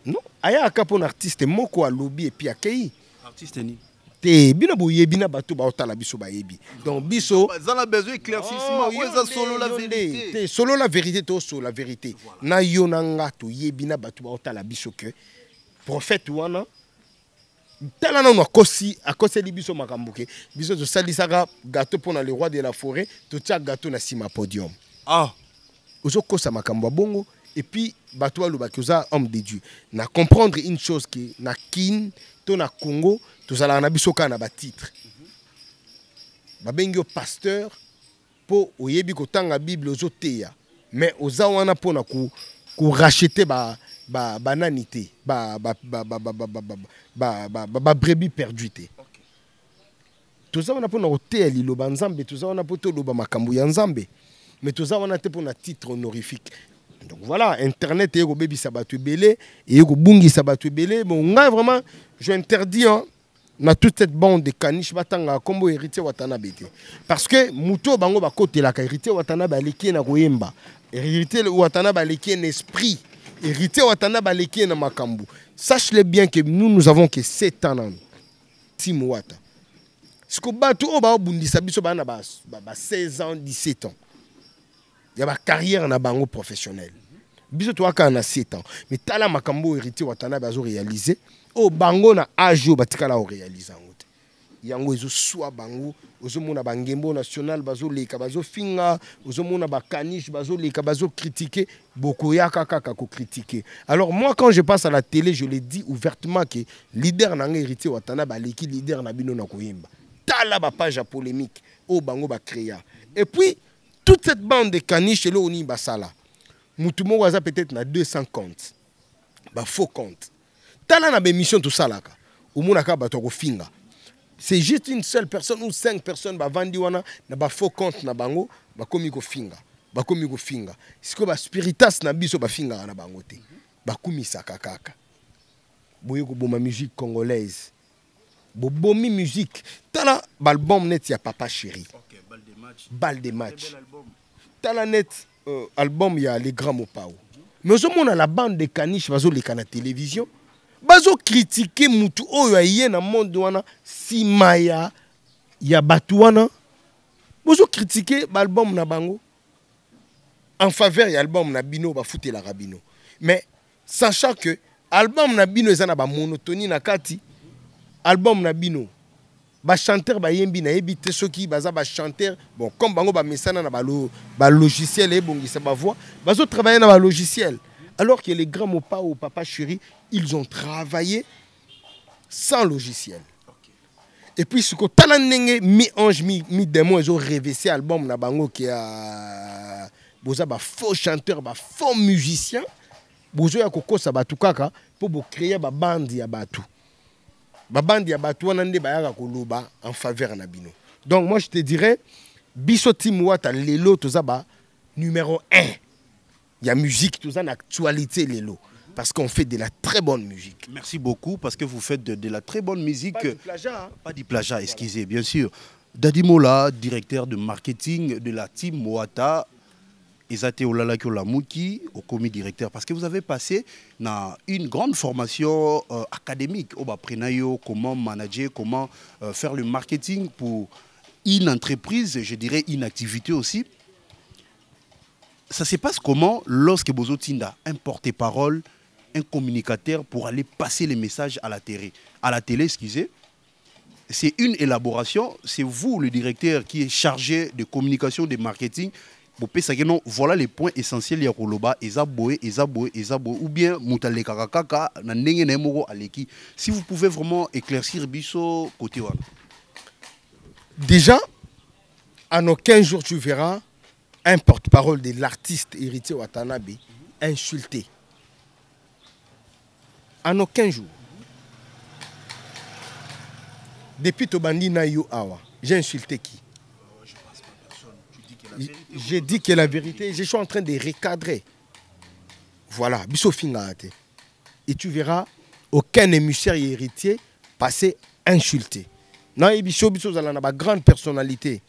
Non, aya akapon artiste moko a lobby et puis akei. Artiste ni. Te bina boye bina bato ba otala biso ba yebi. Donc biso ça a besoin d'éclaircissement. Où est solo la vérité? Solo la vérité to solo la vérité. Na yonanga to yebina bato ba otala biso que prophète wana tala na kosi akose libiso makambuke biso to salisaka gâteau pour le roi de la forêt to tia gâteau na sima podium. Ah, ozo kosa makambo bongo et puis bato alobaki oza homme de Dieu na comprendre une chose que na kin to na Congo to sala na biso kana ba titre babengi o pasteur po oyebi ko tanga Bible ozo teya mais oza wana pona ku racheter bananité brebis perdu te. Tout ça on a pour na hotel liloba nzambe, tout ça on a pour to loba makambu ya nzambe, mais tout ça on a te pour na titre honorifique. Donc voilà, internet et baby sabatu belé et bungi sabatu belé. Bon, on vraiment je interdis na toute cette bande de caniche batanga kombo héritier Watanabe te. Parce que muto bango ba côté la héritier Watanabe aleki na koyemba. Héritier Watanabe aleki un esprit. Héritier Watanabe aleki na makambu. Sache-le bien que nous avons que 7 ans. Tim Wata. Ce que bato o ba bundisa biso bana ba 16 ans, 17 ans. Il y a ma carrière na bango professionnelle. Biso to aka na 7 ans. Mais tala makambo héritier Watanabe azo réaliser. O bango na âge o batikala o réaliser ngote. Yango ezo soa bango, ozo mona bangembo national bazo leka bazo finga, ozo mona ba caniche bazo leka bazo critiquer, boko yaka kaka ko critiquer. Alors moi quand je passe à la télé, je le dis ouvertement que leader na héritier Watanabe aleki leader na bino na koyemba. Tala ba page polémique o bango ba créa. Et puis toute cette bande de caniche là oni basala. Mutu mo waza peut-être na 200 comptes. Ba faux comptes. Tala na bémission tout ça là. Omona ka bato ko finga. C'est juste une seule personne ou 5 personnes ba vandi wana na ba faux compte na bango ba komi ko finga. Ba komi ko finga. Siko ba spiritas na biso ba finga na bango te. Ba kumisa kaka. Boye ko boma musique congolaise. Bobomi musique. Tala album net ya Papa Chéri. OK, Balle des matchs. Tala net album ya Les Grands Mopao. Mais au monde la bande de caniche bazo leka na télévision. Bazo critiquer mutu oyo aye na monde wana simaya ya batu wana. Bazo critiquer l'album na bango en faveur ya album na bino ba fouté la rabino. Mais sachant que album na bino ezana ba monotonie na kati, album na bino ba chanteur ba yembi na yebite soki baza ba chanteur bon comme bango ba mesana na ba logiciel et bongisa ba voix bazo travailler na ba logiciel. Alors que les Grands Mopao ou Papa Chéri, ils ont travaillé sans logiciel. Okay. Et puis, ce que talanenge mi-ange, mi-démon, ils ont révessé l'album na bango qui a boza ba faux chanteur, ba faux musicien. Bozo ya koko sa batu kaka pour créer ba bande ya batu. Ba bande ya batu wanande ba yaka koloba en faveur na bino. Donc moi je te dirais biso Tim Wata lelo toza ba numéro 1. Il y a musique, tout ça, en actualité, les lots. Parce qu'on fait de la très bonne musique. Merci beaucoup, parce que vous faites de la très bonne musique. Pas du plagiat. Hein? Pas du plagiat, excusez, bien sûr. Dadi Mola, directeur de marketing de la Team Wata, Ezate Olalaki Olamuki, au commis directeur. Parce que vous avez passé dans une grande formation académique. Au Prenayo, comment manager, comment faire le marketing pour une entreprise, je dirais une activité aussi. Ça se passe comment lorsque Bozo Tinda, un porte-parole, un communicateur pour aller passer les messages à la télé. À la télé, excusez. C'est une élaboration. C'est vous, le directeur, qui est chargé de communication, de marketing. Voilà les points essentiels. Ou bien, si vous pouvez vraiment éclaircir Bisso côté. Déjà, en aucun jour, tu verras un porte-parole de l'artiste Héritier Watanabe insulté. En aucun jour. Depuis Tobandi Nayo Awa, j'ai insulté qui? J'ai dit que la vérité, je suis en train de recadrer. Voilà, Bisso Fingaate. Et tu verras aucun émissaire et héritier passer insulté. Non, Bisso Zala n'a pas grande personnalité.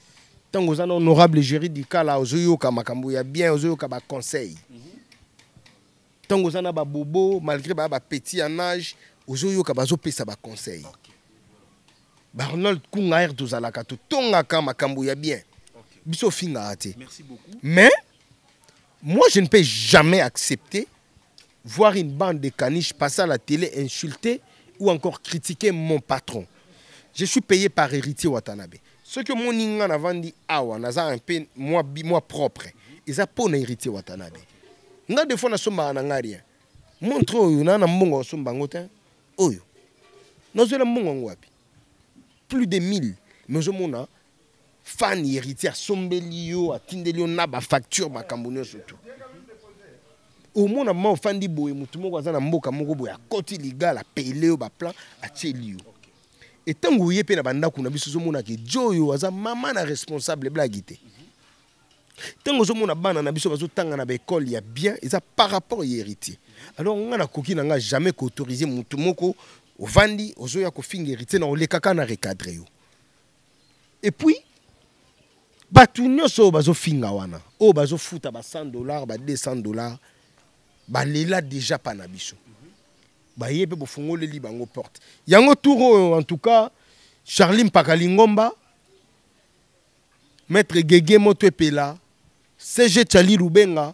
Tant que vous avez un honorable juridical, vous avez bien, vous avez un conseil. Tant que vous avez un bobo, malgré un petit en âge, vous avez un conseil. Arnold Kungaer Dozalaka, tout Tongaka Makambouya bien. Bisso Fingaate. Merci beaucoup. Mais, moi, je ne peux jamais accepter voir une bande de caniches passer à la télé, insulter ou encore critiquer mon patron. Je suis payé par Héritier Watanabe. Ce que mon ingan avant dit awa, naza un peu moi propre. Ils ont pour Héritier Watanabe. Nga des fois na somba na ngaria. Montre oyo na mbongo somba ngotin. Oyo. Nozo la mbongo ngwapi. Plus de 1000. Mais je mona fan héritier sombelio atindelio na ba facture makambono surtout. Au moins na fan di boye mutu moko aza na mboka moko boye akoti ligala peleo ba plan atielio. Et tant que vous avez un bandako na biso mona ke Joyo aza maman na responsable blagité. Tant que vous avez un bana na biso bazo tanga na école ya bien, et ça par rapport à héritier. Alors on a koki nanga jamais qu'autoriser mutu moko au vandi ozo ya ko finga héritier na le kaka na recadrer yo. Et puis batu nyoso bazo finga wana. O bazo futa ba $100, ba $200, ba lela déjà pa na biso. Baye pe bofungole li bango porte. Yango tour en tout cas Charlie Mpakalingomba, Maître Gege Motwepela, CG Chali Rubenga,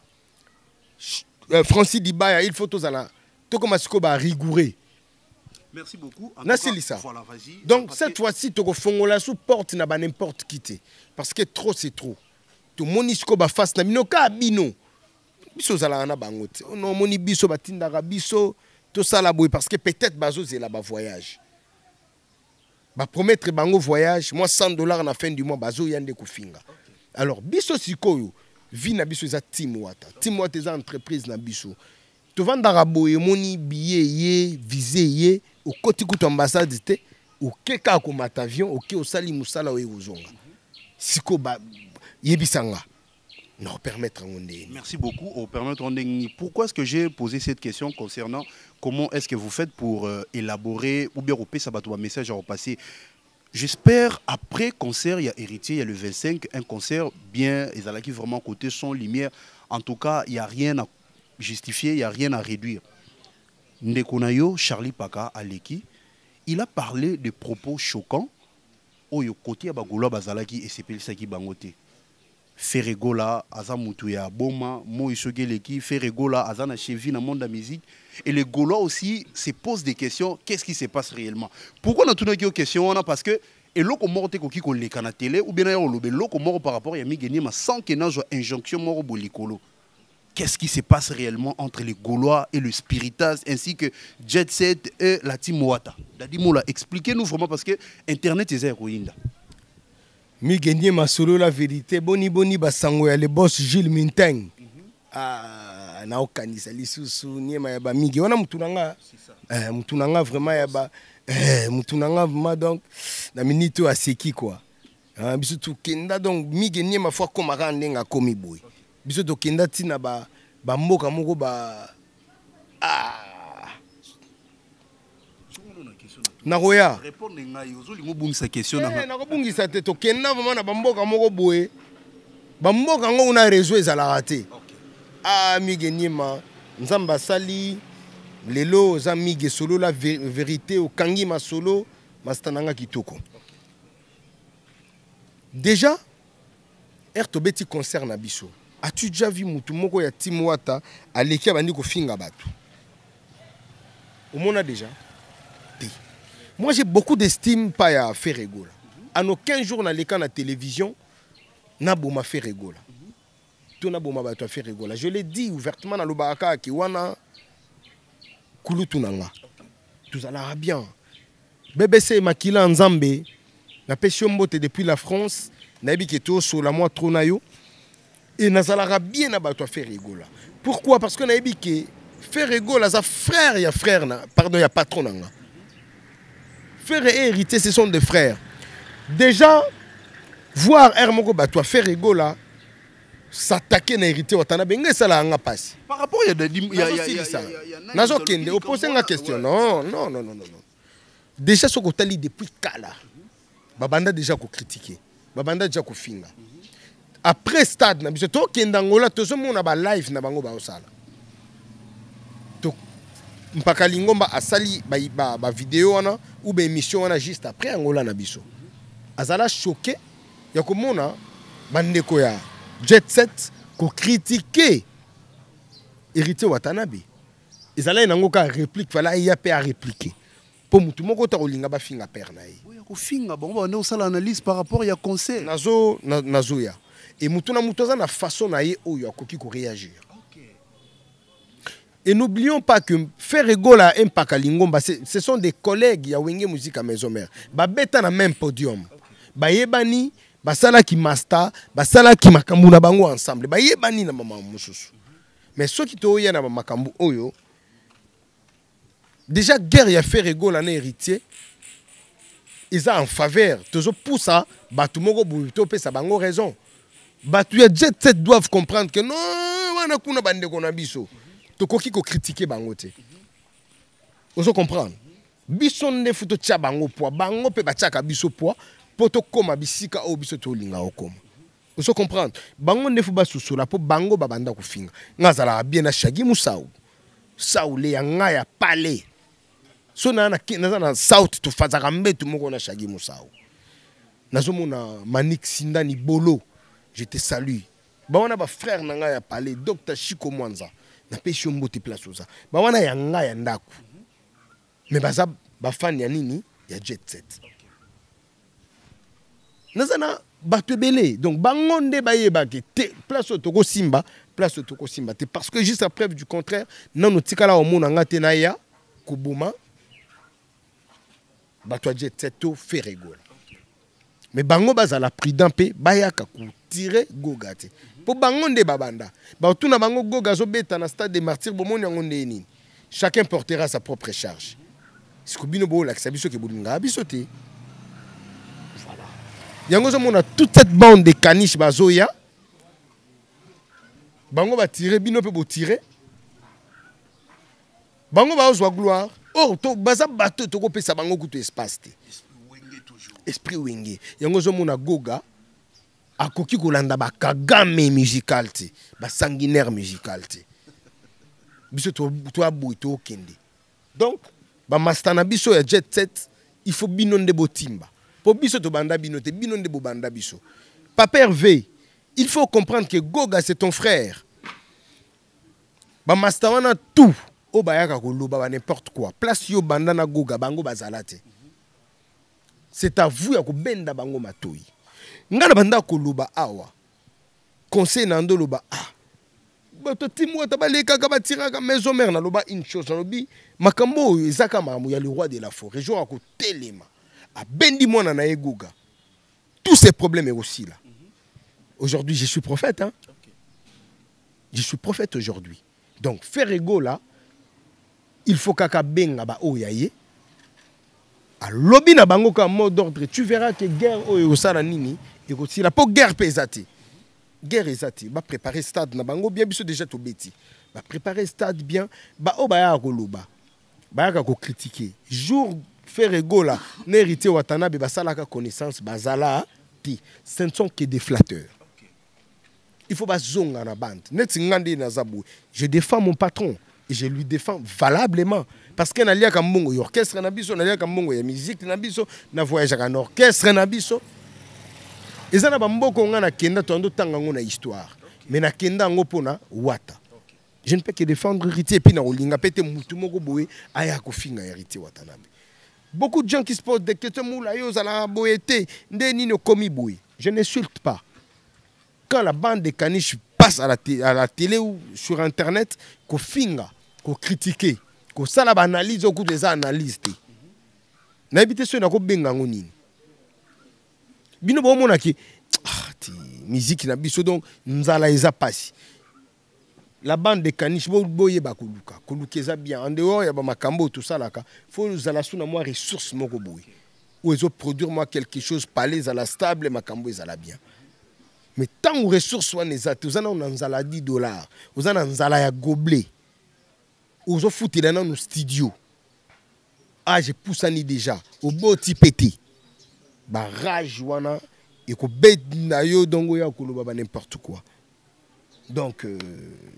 Francis Dibaya, il faut tous aller. Tout comme asiko ba rigoureux. Merci beaucoup. Ça. Voilà, donc cette fois-ci tu fongola sous porte na ba n'importe qui parce que trop c'est trop. Tout monisco ba face na binoka bino. Biso zala na bangote. Non moni biso batindaka biso. Tout ça là parce que peut-être bazo c'est là bas voyage. Ba promettre bango voyage, moi $100 à la fin du mois bazo yande kufinga. Alors biso sikoyo, vi na biso za Team Wata. Team Wata za entreprise na biso. To vanda boye moni billet ye, visé ye, au côté kuto ambassade te, au keka ko matavion, au ke osali musala we ozonga. Siko ba yebisanga. Non, permettre Merci beaucoup. Pourquoi est-ce que j'ai posé cette question concernant comment est-ce que vous faites pour élaborer ou bien repasser un message à repasser? J'espère après concert, il y a Héritier, il y a le 25, un concert bien, ils allaient vraiment côté son, lumière. En tout cas, il n'y a rien à justifier, il n'y a rien à réduire. Ndekonayo, Charlie Paka, Aleki, il a parlé de propos choquants. Oyo côté Bagoula Bazalaki et c'est Saki Bangote. Ferregola, Azamutuya, Boma, Moïsogeleki, Ferregola, Azana Chevi dans le monde de la musique. Et les Gaulois aussi se posent des questions. Qu'est-ce qui se passe réellement? Pourquoi on a tout des questions? Parce que, et l'autre mort te koki ko leka na télé, ou bien l'autre mort par rapport à Yami Genyema sans qu'il y ait une injonction mort au Likolo. Qu'est-ce qui se passe réellement entre les Gaulois et le Spiritas, ainsi que Jet Set et la Team Wata? Dadimola, expliquez-nous vraiment parce que Internet est héroïne. Mi gagné ma solo la vérité boni basango ya le boss Gilles Minteng. Ah na okanisa lisusu niema ya ba migi wana mutunanga mutunanga vraiment ya ba mutunanga vraiment donc na minito aseki quoi. Biso tu kenda donc mi gagné ma fois comme randenga komi boy. Biso to kenda tina ba mboka moko ba Nagoya. Répondre à cette question. Nakobungisa te to kenda vraiment na bamboka moko boye. Bamboka ngo una réseau ezala raté. Ah mige nyema nzamba sali lelo za mige solo la vérité o kangi ma solo mastananga kitoko. Déjà, Ertobeti concert na biso. As-tu déjà vu Moutoumoko ya Tim Wata à l'équipe bandi ko finga batu? Au monde déjà. Moi j'ai beaucoup d'estime pas à Ferrego. En aucun jour na l'écran na télévision na boma Ferrego. Tout na boma batu Ferrego. Je l'ai dit ouvertement na Lubaka ki wana kulutu nanga. Tout allera bien. BBC Makila Nzambe na pesi mbote depuis la France na bi keto sur la moi tronayo. Et nazalaka bien na bato Ferrego là. Pourquoi? Parce que na yebi ke Ferrego là sa frère ya frère na pardon ya patron nanga. Frère et héritier ce sont des frères. Déjà voir Hermoko bato Ferrego là s'attaquer na héritier watana benga sala anga passe. Par rapport il y a nazo kende opposer nga question. Non. Déjà ce kotali depuis kala. Babanda déjà ko critiquer. Babanda déjà ko finga. Après stade na biso to kendangola to so mona ba live na bango ba osala to mpaka lingomba asali ba vidéo wana ou ba émission wana juste après angola na biso azala choqué ya komona bandeko ya Jet Set ko critiquer héritier Watanabe ezala nango ka réplique fala ya pe a répliquer pour mutu moko ta kolinga ba finga père na ye ko finga bon on osala analyse par rapport ya concert nazo ya. Et Moutouna Moutoza na façon naïe où il y a qui réagir. Et n'oublions pas que Ferrego la Mpaka Lingomba, ce sont des collègues ya wenge musique à maison mère. Ba beta na même podium. Ba yebani, ba sala ki master, ba sala ki makambu na bango ensemble. Ba yebani na mama mususu. Mais ceux qui to ya na makambu oyo, déjà guerre ya Ferrego la na héritier. Ils ont en faveur. Toujours pour ça, Batumoko Bouito pe sa bango raison. Batu ya Jet Set doivent comprendre que non, wana kuna bande kona biso. To koki ko critiquer bango te. Ozo comprendre. Biso ne futo tia bango poa, bango pe batiaka biso poa, poto koma bisika o biso to linga okoma. Ozo comprendre. Bango ne fu ba susola po bango babanda ko finga. Ngazala bien na Shagi Musau. Saule ya ngaya pale. So na South to fazaka mbetu moko na Shagi Musau. Nazomona Manik Sindani Bolo. Je te salue. Ba wana ba frère nanga ya parler Dr Chiko Mwanza. Na peshi mbote place oza. Ba wana ya nga ya ndaku. Mais baza ba fan ya nini ya Jet Set. Nazana batu belé. Donc bangonde ba yeba ke te place otoko simba, place otoko simba te parce que juste à preuve du contraire, non otikala o mona ngate na ya kubuma. Batu Jet Set to Ferrego. Mais bango bazala prudent pe bayaka ku tirer goga te. Po bango nde babanda. Ba tuna bango goga zo beta na stade des martyrs bomoni yango nde nini. Chacun portera sa propre charge. Siko bino bo la biso ke bolinga biso te. Voilà. Yango zo mona toute cette bande de caniches bazoya. Bango ba tirer bino pe bo tirer. Bango ba ozwa gloire. Oh to baza bato to ko pesa bango kutu espace te. Esprit wenge. Yango zo mona goga akoki kolanda ba kagame musical te, ba sanguinaire musical te. Biso to abou to kende. Donc ba mastana biso ya Jet Set, il faut binonde botimba. Po biso to banda binote, binonde bo banda biso. Papa Hervé, il faut comprendre que Goga c'est ton frère. Ba mastawana tout o bayaka ko loba ba n'importe quoi. Place yo banda na Goga bango bazalate. C'est à vous ya ko benda bango matoi. Ngana banda ko loba awa. Conseil nando loba ah. Bato timwa tabaleka ka batira ka maison mère na loba une chose lobi makambo ezaka mamu ya le roi de la forêt. Jo ko telema. A bendi mona na Goga. Tous ces problèmes aussi là. Aujourd'hui, je suis prophète hein. Je suis prophète aujourd'hui. Donc Ferrego là, il faut kaka benga ba oyaye. A lobby na bango ka mot d'ordre, tu verras que guerre o sala nini et que la po guerre pesati. Guerre ezati, ba préparer stade na bango bien biso déjà to beti. Ba préparer stade bien, ba o ba ya ko loba. Ba ya ko critiquer. Jour Ferrego là, n'hérité Watanabe ba sala ka connaissance bazala ti. Ce ne sont que des flatteurs. Il faut pas zonga na bande. Net ngande na zabu. Je défends mon patron et je lui défends valablement. Parce que na lia kambongo orchestre na biso, na lia kambongo ya musique na biso, na voyage en orchestre na biso. ezana bamboko nga na kenda tondo tanga ngo na histoire mais na kenda ngo pona Wata. Je ne peux que défendre Héritier puis na olinga pete mutu moko boye aya ko finga Héritier Watanabe. Beaucoup de gens qui se posent des questions moula yo zala boyete ndeni no komi boye. Je n'insulte pas. Quand la bande de caniches passe à la télé ou sur internet ko finga, ko critiquer, ko sala ba analyse au coup des analyses. Na habité so na ko benga ngonini. Bino bo mona ki musique na biso donc nzala eza pasi. La bande de caniches boye ba koluka kolukeza bien en dehors ya ba makambo tout ça là ka faut nous ala suna moi ressources moko boye ou ezo produire moi quelque chose palais à la stable makambo ezala bien mais tant aux ressources wana ezate ozana on nzala $10 ozana nzala ya gobelet ozo futela na no studio ah je pousse ani déjà au boti pété ba rage wana et ko bet na yo dongo ya koloba ba n'importe quoi. Donc,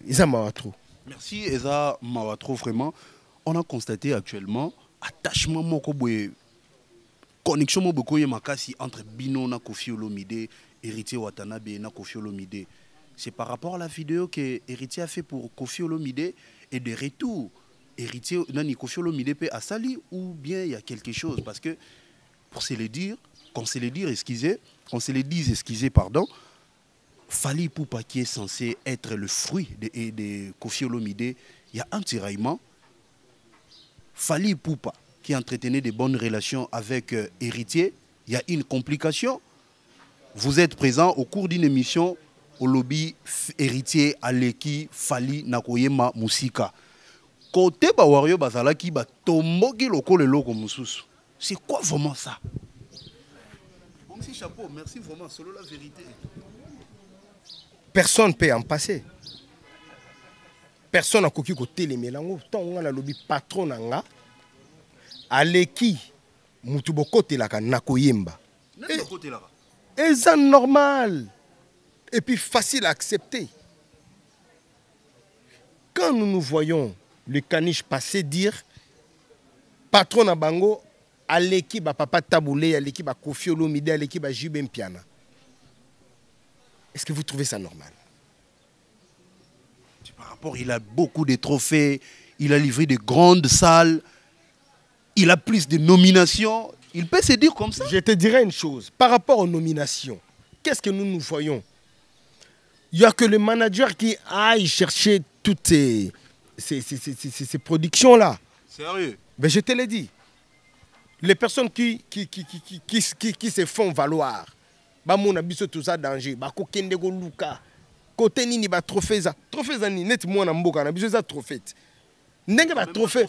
Eza Mawatro. Merci, Eza Mawatro, vraiment. On a constaté actuellement attachement mokoboye, connexion mokoboye makasi entre Bino na Koffi Olomide, Héritier Watanabe na Koffi Olomide. C'est par rapport à la vidéo que Héritier a fait pour Koffi Olomide et de retour, Héritier nani Koffi Olomide peut à Sali ou bien il y a quelque chose parce que pour se le dire, qu'on se le dise, excusez, pardon. Fally Ipupa qui est censé être le fruit de Koffi Olomide, il y a un tiraillement. Fally Ipupa qui entretenait de bonnes relations avec Héritier, il y a une complication. Vous êtes présent au cours d'une émission au lobby Héritier Aleki Fally Nakoyema Musika. Côté Bawario Bazalaki Tombogi Loko le Loko Mususu. C'est quoi vraiment ça? Bon, si chapeau, merci vraiment, solo la vérité. Personne ne peut en passer. Personne n'a coquille côté les mélanges. Tant on a le lobby patron nanga. Aleki mutuboko te la nakoyemba. Et c'est normal. Et puis facile à accepter. Quand nous voyons le caniche passer dire patron na bango Aleki ba papa taboulé, Aleki ba Koffi Olomide, Aleki ba Jibé Mpiana. Est-ce que vous trouvez ça normal? Par rapport, il a beaucoup de trophées, il a livré de grandes salles, il a plus de nominations. Il peut se dire comme ça? Je te dirais une chose. Par rapport aux nominations, qu'est-ce que nous voyons? Il n'y a que le manager qui aille chercher toutes ces productions-là. Sérieux? Mais je te l'ai dit. Les personnes qui se font valoir, ba mon abiso tout ça danger ba ko kende go luka côté nini ba trophée za ni net moi na mboka na biso za trophée ndenge ba trophée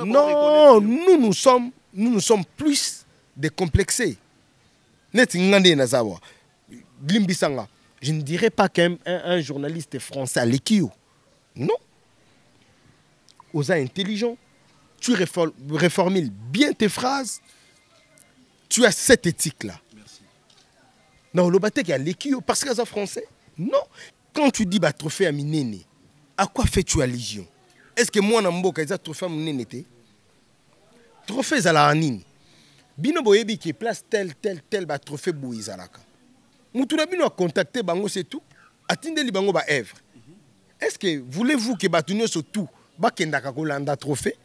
non nous sommes plus décomplexés net ngande na zawa glimbisanga je ne dirais pas qu'un journaliste français à l'équio non osa intelligent tu reformules bien tes phrases tu as cette éthique là. Non, le bateau qui a l'équio parce que c'est français. Non. Quand tu dis bah trophée à Minene, à quoi fais-tu allusion? Est-ce que moi Namboka il a trophée à Minene? Trophée à la Anine. Bino boyebi qui place tel bah trophée Bouizalaka. Moutouna bino a contacté bango c'est tout. Atinde li bango ba œuvre. Est-ce que voulez-vous que batunyo sur tout ba kendaka kolanda trophée?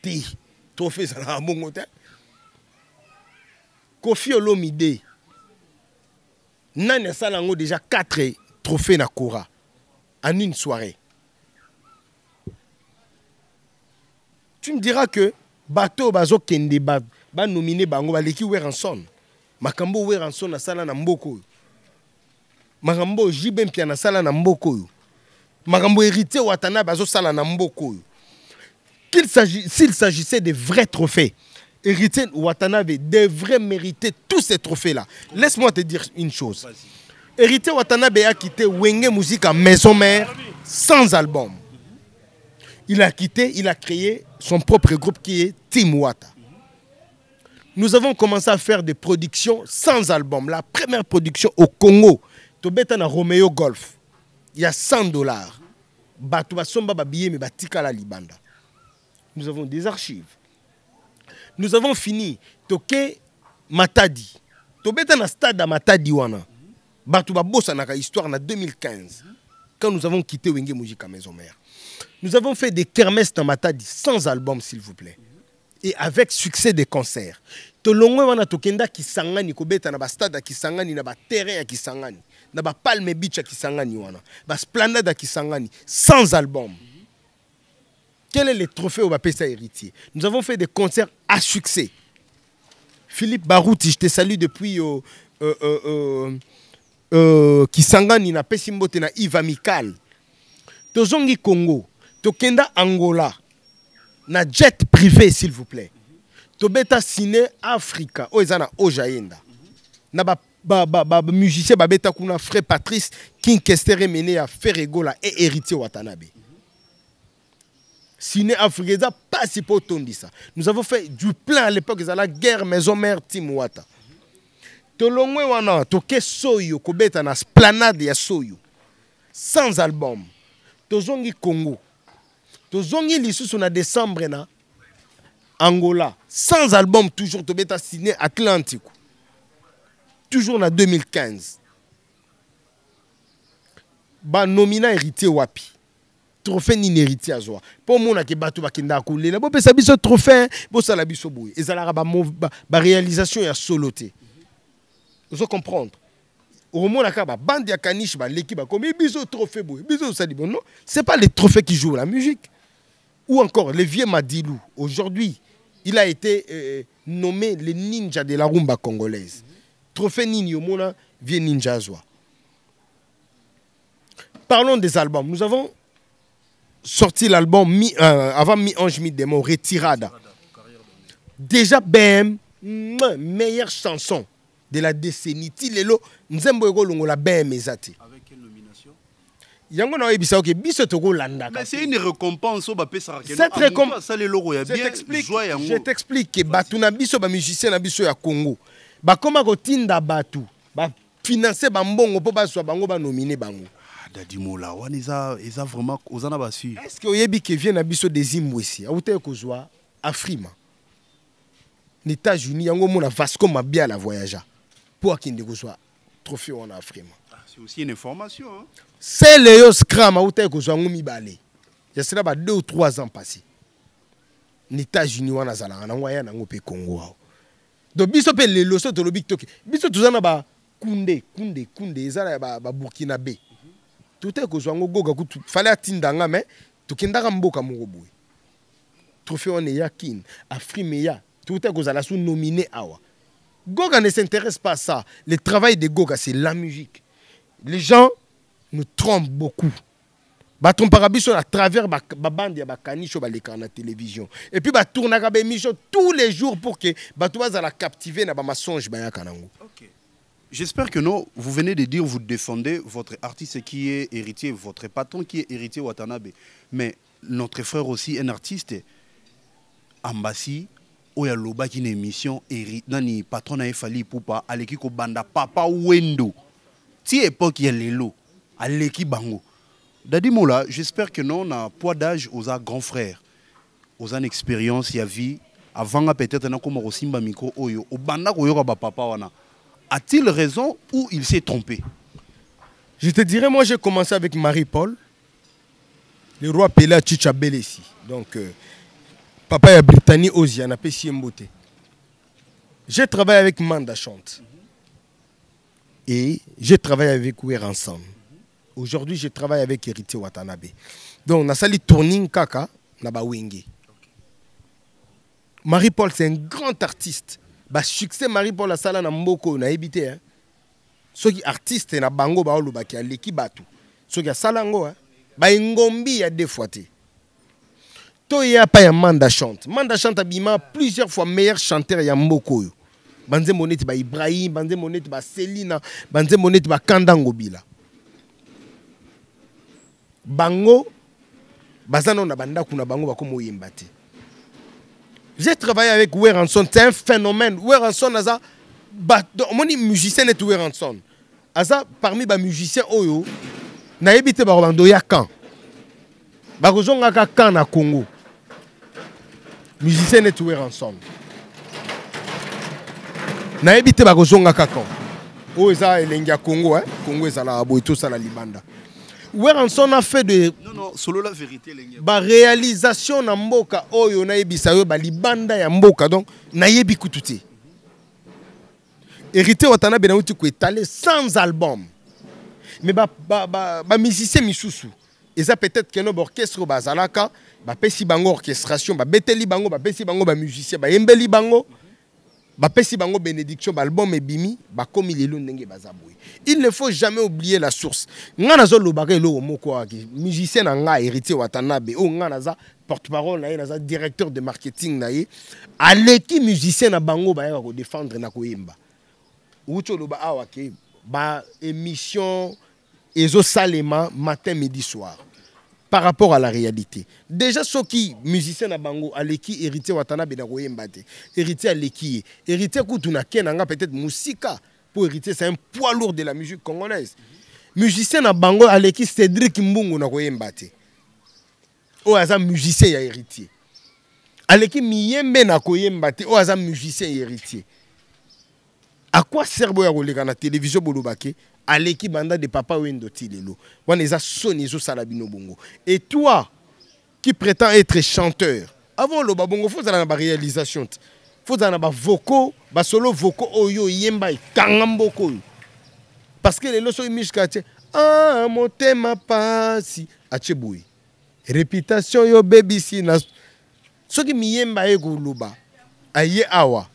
Ti trophée à la bongo te. Koffi Olomide. Nani salango déjà 4 trophées na Kora en une soirée. Tu me diras que bateau bazo kende ba nominé bango baleki Weranson. Makambo Weranson na sala na mboko. Makambo Jibé Mpiana sala na mboko. Makambo Héritier Watanabe bazo sala na mboko. S'il s'agissait de vrais trophées, Héritier Watanabe devrait mériter tous ces trophées-là. Laisse-moi te dire une chose. Héritier Watanabe a quitté Wenge Musique à Maison Mère sans album. Il a quitté, il a créé son propre groupe qui est Team Wata. Nous avons commencé à faire des productions sans album. La première production au Congo, Tobeta na Romeo Golf, il y a $100. Batuba somba babiye me batika la libanda. Nous avons des archives. Nous avons fini Toké Matadi, Tobeta na stade à Matadi wana. Bato ba bossa na histoire en 2015. Quand nous avons quitté Wenge Musique à Maison Mère. Nous avons fait des kermesses dans Matadi sans album, s'il vous plaît. Et avec succès des concerts. Tolongwe wana tokenda Kisangani kobeta na ba stade à Kisangani na ba terrain à Kisangani. Na ba Palme Beach à Kisangani wana. Ba Splanade à Kisangani sans album. Quel est le trophée au Bapesa héritier? Nous avons fait des concerts à succès. Philippe Barouti, je te salue depuis Kisangani na Pesimbote na Yves Amical. Tozongi Congo, Tokenda Angola, na jet privé s'il vous plaît. Tobeta Ciné Africa, Oezana Ojaenda. Na ba musicien babeta kuna frère Patrice King Kestere mené à Ferregola et héritier Watanabe. Ciné Africa, pas si peu tondi ça. Nous avons fait du plein à l'époque de la guerre maison mère Tim Wata. Tolongwe wana toke soyo kobeta na Splanade ya soyo sans album. Tozongi Congo. Tozongi lisusu na décembre na Angola sans album toujours tobeta Ciné Atlantico. Toujours na 2015. Ba nomina héritier wapi. Trophée ni héritier à joie. Pour mon ke bato bakenda kulela bo pesa biso trophée bo sala biso boye. Ezala ba réalisation ya soloté. Vous comprendre. Au moment où bande ya kanish l'équipe comme biso trophée boye. Biso ça dit bon non, c'est pas les trophées qui jouent la musique. Ou encore le vieux Madilou. Aujourd'hui, il a été nommé le ninja de la rumba congolaise. Trophée Nini Omona, vieux ninja à joie. Parlons des albums. Nous avons sorti l'album avant Mi-Ange Mi-Démon, Retirada. Déjà, BM, meilleure chanson de la décennie. Tilelo, Nzembo Ego Longo la BM Ezati. Avec quelle nomination? Yango na ebisa ok biso toko landa. Mais c'est une récompense au Bapé Sarakeno. C'est très comme ça les logos ya bien. Je t'explique que batu na biso ba musicien na biso ya Congo. Ba koma ko tinda batu. Ba financer ba mbongo po ba so bango ba nominer bango. Dadimola, ils ont vraiment osana basu. Est-ce que oyebi que vient na biso des Zimbabwe a outé kozwa Afrima. Les États-Unis yango mona Vasco Mabia la voyagea. Pour akinde kozwa trophée en Afrima. C'est aussi une information hein. C'est Léo Scram a outé kozwa ngumi balé. Il y a 2 ou 3 ans passés. Les États-Unis wana zala na ngoya na ngope Congo. Donc biso pe le loso to lobi toki. Biso tuzana ba kunde ezala ba Burkinabe. Tout est que goga kutu fallait atindanga mais tukindaka mboka moko trophée on yakin Afrimeya tout est que za la sous nominé awa Goga ne s'intéresse pas à ça. Le travail de Goga c'est la musique. Les gens nous trompent beaucoup. Ba trompara biso à travers ba bande ya ba kanicho ba l'écran na télévision et puis ba tournaka ba émission tous les jours pour que ba to za la captiver na ba mensonge ba yakanango. OK. J'espère que non, vous venez de dire, vous défendez votre artiste qui est héritier, votre patron qui est héritier Watanabe. Mais notre frère aussi, un artiste, Ambassi, Oya Loba qui est une émission, Nani patron a fallu pour pas, à l'équipe Banda Papa Wendo. Si époque il y a l'élo, à l'équipe Bango. Dadi Mola, j'espère que non, on a poids d'âge aux grands frères, aux an expérience, il y a vie, avant peut-être on a aussi un micro, Oyo, au Banda Oyo Papa Wana. A-t-il raison ou il s'est trompé? Je te dirais, moi j'ai commencé avec Marie-Paul, le roi Pela Chicha Belesi. Donc, papa ya Brittany Oziana Pessi Mbote. J'ai travaillé avec Manda Chante. Et j'ai travaillé avec Ouer ensemble. Aujourd'hui, je travaille avec Héritier Watanabe. Donc, on a sali tourning kaka na ba wenge. Marie-Paul, c'est un grand artiste. Ba succès Marie-Paul a sala na mboko na ebité hein. Soki artiste na bango ba oluba ki aleki batu. Soki salango hein. Ba ngombi ya deux fois té. To ya pa ya Manda Chante. Manda Chante abima plusieurs fois meilleur chanteur ya mboko yo. Banze moneti ba Ibrahim, banze moneti ba Selina, banze moneti ba Kandango Bila. Bango bazano na banda kuna bango ba komo yemba té. J'ai travaillé avec Weranson, c'est un phénomène. Weranson, mon musicien est Weranson. Parmi les musiciens, Oyo, na ebité barobando ya kan. Barozonga ka kan na Congo. Musicien est Weranson. nayebi te bakozonga kaka oyo eza elenge ya Congo hein Congo ezala boye tosala libanda Weranson a fait de non solo la vérité ba réalisation na mboka oyo nayebisa yo ba libanda ya mboka donc nayebi kutu te Hérité Watanabe na uti ko étaler sans album mais ba musicien misusu eza peut-être que no orchestre bazalaka ba pesi bango orchestration ba beteli bango ba pesi bango ba musicien ba yembeli bango ba pesi bango bénédiction ba album ebimi ba komi lelo ndenge bazaboy. Il ne faut jamais oublier la source. Ngana zo lobaka elo moko aki musicien na nga Hérité Watanabe o ngana za porte-parole na ye na directeur de marketing na ye aleki musicien na bango ba ya ko défendre na koyemba. Ucho loba awa ke ba émission ezo salema matin midi soir par rapport à la réalité. Déjà ceux qui musiciens na bango aleki Hérité Watanabe na koyemba te. Hérité aleki Hérité kutuna kenanga peut-être musika pour Hérité c'est un poids lourd de la musique congolaise. Musicien na bango aleki Cédric Mbungu na koyemba te. O aza musicien ya Héritier. Aleki miyembe na koyemba te o aza musicien ya Héritier. À quoi sert boya koleka na télévision bolobake aleki banda de papa wendo tilelo wana eza soni zo salabino bongo. Et toi qui prétends être chanteur avant le babongo faut na ba réalisation faut na ba vocaux ba solo vocaux oyo yemba ikangamboko parce que lelo so imishka te ah motema pasi acheboui réputation yo baby si na soki miyemba e kuluba aye awa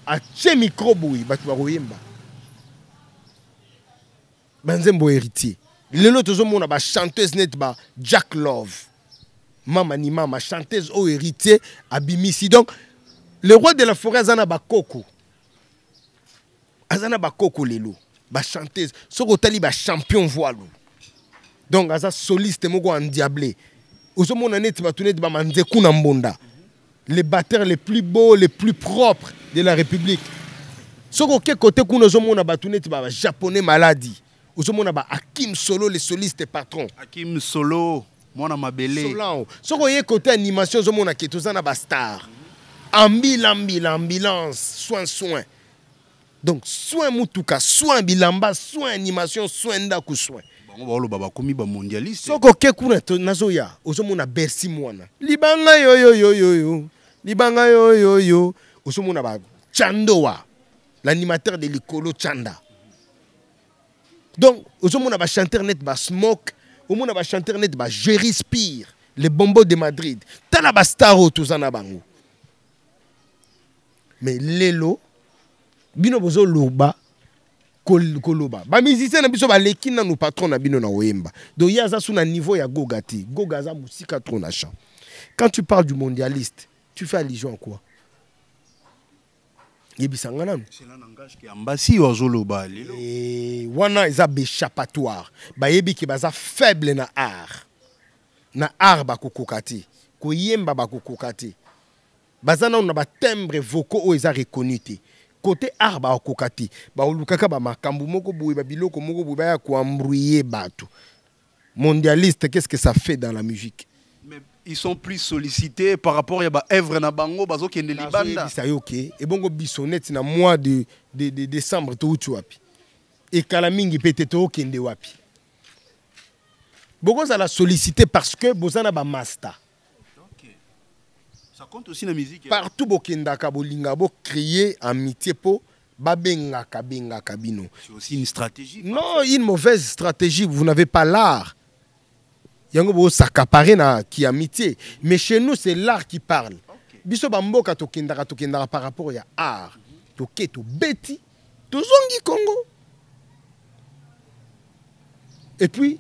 ache micro boui batu ba koyemba banzembo Héritier lelo tozomona ba chanteuse net ba Jack Love mama ni mama chanteuse au Héritier abimisi donc le roi de la forêt azana ba koko lelo ba chanteuse soko tali ba champion voile donc aza soliste moko endiablé ozomona net batu net ba manzeku na mbonda les batteurs les plus beaux les plus propres de la République soko ke côté kuna ozomona batu net ba japonais maladie ozomona ba Hakim Solo le soliste patron Hakim Solo mwana mabele Solano soko ye côté animation ozomona ke tozana ba star ambulance soin donc soin mutuka soin bilamba soin animation soin ndaku soin bango ba loba ba komi ba mondialiste soko ke kuna nazoya ozomona Bercy mwana libanga yo libanga yo ozomona ba Chandoa l'animateur de Likolo Chanda. Donc, on a chanteur net ba Smoke, on a chanteur net ba Jerry Spear, les bombos de Madrid. Tala ba staro tozana bango. Mais lelo bino bozo loba koloba. Ba musicien na biso ba leki na no patron na bino na oyemba. Donc yaza sous na niveau ya Gogati, Gogaza musika trop na chant. Quand tu parles du mondialiste, tu fais allusion à quoi? C'est un langage qui ambassi ozoloba lelo. Et wana eza béchapatoire. Ba yebi ki baza faible na art. Na art ba kokokati. Ko yemba ba kokokati. Bazana on ba timbre vocaux o eza reconnu te. Côté art ba kokati. Ba olukaka ba makambu moko boui ba biloko moko boui ba ya ko embrouiller bato. Mondialiste, qu'est-ce que ça fait dans la musique? Mais ils sont plus sollicités par rapport à ba œuvre na bango bazo kende libanda. Ça y OK. Et bongo bisonnette na mois de décembre to utu wapi. Et kalamingi pete to kende wapi. Bongo ça la sollicité parce que bozana ba master. OK. Ça compte aussi la musique. Partout bokendaka bolinga bo créer amitié po babenga kabino. C'est aussi une stratégie. Non, une mauvaise stratégie, vous n'avez pas l'art. Yango bo s'accaparer na qui amitié, mais chez nous c'est l'art qui parle. Biso bamboka to kendaka par rapport ya art. To keto beti, to zongi Congo. Et puis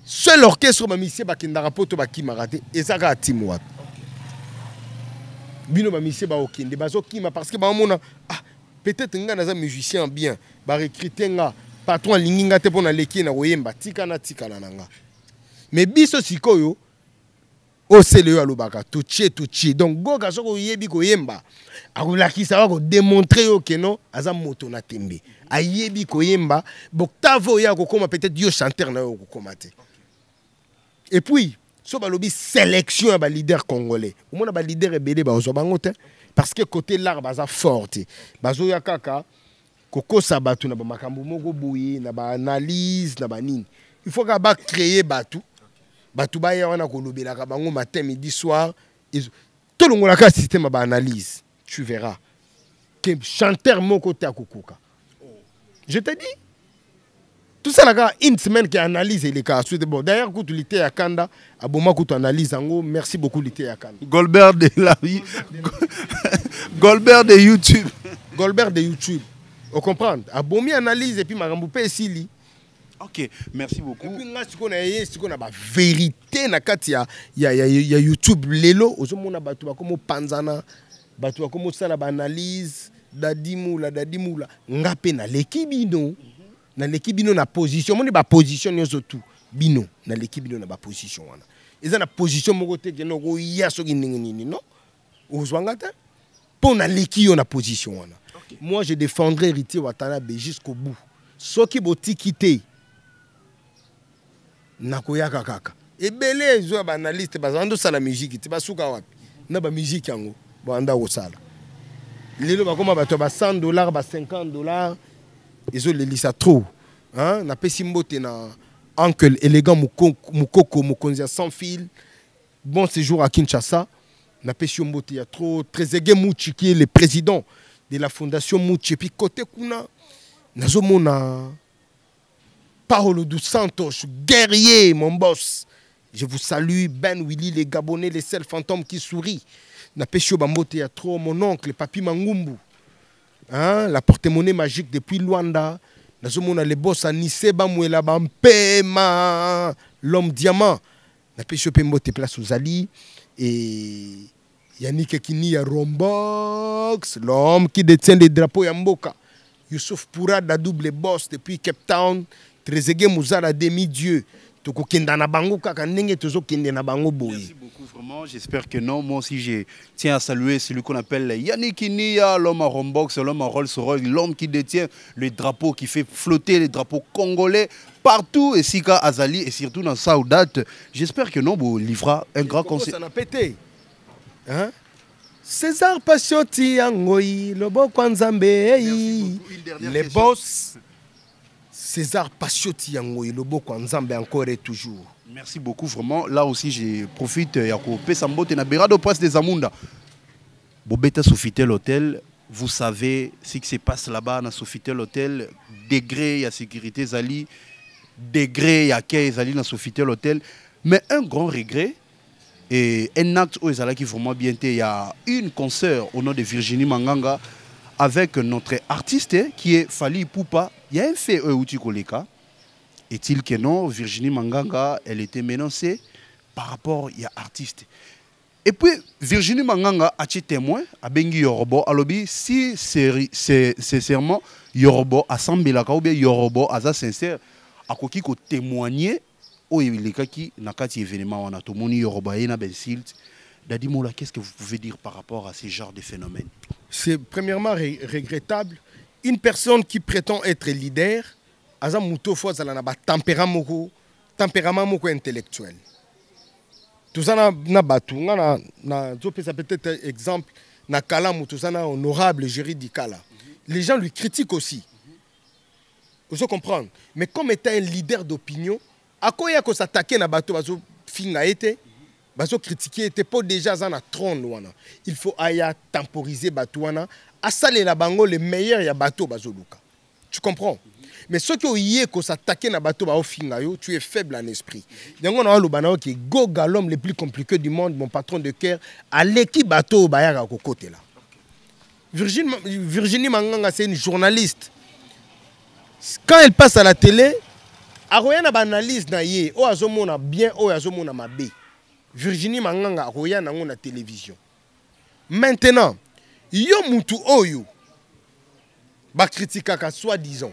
seul orchestre bamisie ba kendaka poto ba kimarate ezaka timwa. Bino bamisie ba okende bazo kima parce que ba mona ah peut-être nga naza musicien bien, ba recruter nga patron linginga te pona leki na oyemba tika na nanga. Mais biso sikoyo o sele alobaka tuchi donc goga soko yebi ko yemba akolakisa wa ko démontrer yo que non aza moto na tembe ayebi ko yemba boktavo ya ko koma peut-être yo chanteur na yo ko komate. Et puis so balobi sélection ya ba leader congolais o mona ba leader ebele ba ozo bango te parce que côté l'art baza forte bazo ya kaka koko sabatu na ba makambo moko boye na ba analyse na ba nini il faut ka ba créer batu ba ya wana ko lobela ka bango matin midi soir tout le monde a un système ba analyse tu verras que chanteur moko ta kokoka je te dis tout ça là une semaine qui analyse les cas bon d'ailleurs quand tu l'étais à Kanda à Boma quand tu analyses en gros merci beaucoup l'été à Kanda Goldberg de la vie Goldberg de YouTube on comprend à Bomi analyse et puis ma ramboupé sili. Ok, merci beaucoup. Et puis là ce qu'on a la vérité na kati ya YouTube lelo ozomona batu ba comme panzana batu ba comme ça la analyse dadimula ngape na lekibino na l'équipe bino na position moni ba position nyoso tout bino na l'équipe bino na ba position wana eza na position moko te ke no ko ya so nini non ozwanga te pour na l'équipe yo na position wana moi je défendrai Héritier Watanabe jusqu'au bout soki botiki te na koyaka kaka ebele zo ba analyste bazando sala musique te basuka wapi na ba musique yango banda ko sala lelo ba koma ba to ba $100 ba $50 ils ont les ça trop hein na pesi mbote na Uncle élégant mukoko mukonzia sans fil bon séjour à Kinshasa na pesi mbote ya trop Trezeguet Mouchi qui est le président de la fondation Mouchi puis côté kuna nazomona Paolo dos Santos guerrier mon boss je vous salue Ben Willy les Gabonais les seuls fantômes qui sourient na pesi mbote ya trop mon oncle Papi Mangumbu. Hein, la porte-monnaie magique depuis Luanda. Nazomona les boss à Nice, Bamouela, Bampema, l'homme diamant. Na pêche Pembote place aux Ali. Et Yannick Kini à Rombox, l'homme qui détient les drapeaux Yamboka. Youssouf Pourad, la double boss depuis Cape Town. Trezeguet Mouzala, demi-dieu. Merci beaucoup, vraiment. J'espère que non. Moi aussi, je tiens à saluer celui qu'on appelle Yannick Inia, l'homme à Rombox, l'homme à Rolls-Royce, l'homme qui détient le drapeau, qui fait flotter les drapeaux congolais partout, et Sika Azali, et surtout dans Saoudat. J'espère que non, vous livrera un grand conseil. Ça n'a pété. Hein? César Pacioti, Angoï, le beau Kwanzambe, les boss. César Pacioti Yangoy, le beau Kwanzambe encore et toujours. Merci beaucoup, vraiment. Là aussi, je profite. Yako Pesambote na Berado Place des Amunda. Bobeta Sofitel Hotel, vous savez ce qui se passe là-bas dans Sofitel Hotel. Degré, il y a sécurité Zali. Degré, il y a Kay Zali dans Sofitel Hotel. Mais un grand regret, et un acte où qui vraiment bien été, il y a une concert au nom de Virginie Manganga avec notre artiste qui est Fali Poupa. Il y a un fait où tu koleka. Est-il que non, Virginie Manganga, elle était menacée par rapport à l'artiste. Et puis, Virginie Manganga a été témoin à Bengi Yorobo. Alobi, si c'est sincèrement Yorobo a Sambelaka ou bien Yorobo a sincère, à quoi qui témoigner au Yelekaki Nakati événement on a tout moni Yorobo et na Bensilt. Dadi Moula, qu'est-ce que vous pouvez dire par rapport à ce genre de phénomène? C'est premièrement regrettable. Une personne qui prétend être leader, aza muto fois ça na ba tempérament moko intellectuel. Tout ça na batu na zo pesa peut-être exemple na kala muto ça na honorable juridical. Les gens lui critiquent aussi. Vous comprendre. Mais comme étant un leader d'opinion, à quoi ya ko s'attaquer na batu bazo finga été bazo critiquer était pas déjà ça na trône wana. Il faut aya temporiser batu wana. Asale la bango le meilleur ya bateau bazoluka. Tu comprends? Mais ceux qui ont yé ko s'attaquer na bateau ba ofinga yo, tu es faible en esprit. Yango na lo banao qui Goga l'homme le plus compliqué du monde, mon patron de cœur, à l'équipe bateau ba ya ko côté là. Virginie Manganga c'est une journaliste. Quand elle passe à la télé, aroya na analyse na yé, o azomona bien, o azomona mabe. Virginie Manganga aroya na ngona télévision. Maintenant, yo mutu oyo ba critique soi-disant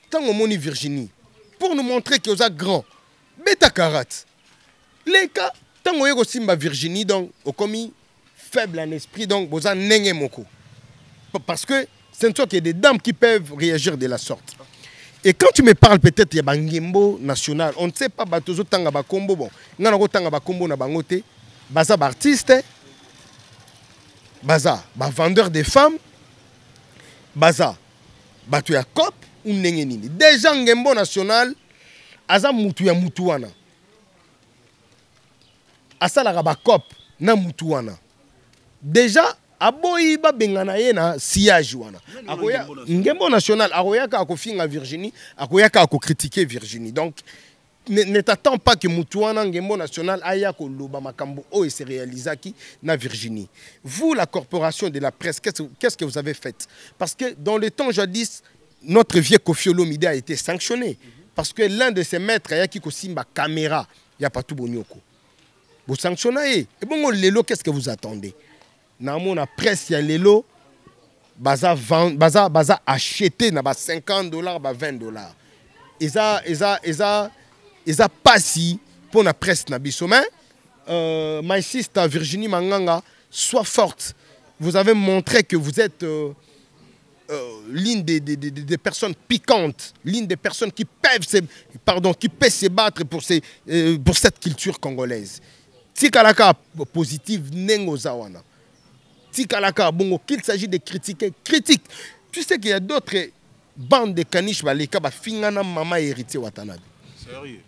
tant on moni Virginie pour nous montrer que vous êtes grand beta karat les cas tant on y simba Virginie donc au commis faible en esprit donc vous en nenge moko parce que c'est une sorte qu'il y a des dames qui peuvent réagir de la sorte. Et quand tu me parles peut-être il y a bangimbo national on ne sait pas batozo tanga ba kombo bon ngana ko tanga ba kombo na bangote baza ba artiste baza ba vendeur de femmes baza bato ya cop ou ndenge nini. Déjà ngembo national aza mutu ya mutu wana asalaka ba cop na mutu wana déjà aboyi babengana ye na sillage wana akoya ngembo national akoyaka akofinga Virginie akoyaka akocritiquer Virginie. Donc ne t'attends pas que Moutouana Ngembo National aya koloba makambo o et se réalisaki na Virginie. Vous, la corporation de la presse, qu'est-ce que vous avez fait? Parce que dans le temps jadis, notre vieux Koffi Olomide a été sanctionné. Parce que l'un de ses maîtres a qui simba caméra, il n'y a pas tout bonioko. Vous sanctionnez. Et bon, lelo, qu'est-ce que vous attendez? Dans la presse, il y a lelo, baza acheté na ba $50, ba $20. Ils a pas si pour la presse na biso. Mais my sister Virginie Manganga, sois forte. Vous avez montré que vous êtes l'une des personnes piquantes, l'une des personnes qui peuvent se battre pour cette culture congolaise. Tikalaka positive nengo zawana. Tikalaka bongo qu'il s'agit de critiquer, critique. Tu sais qu'il y a d'autres bandes de caniches baleka ba fingana mama héritier Watanabe. Sérieux?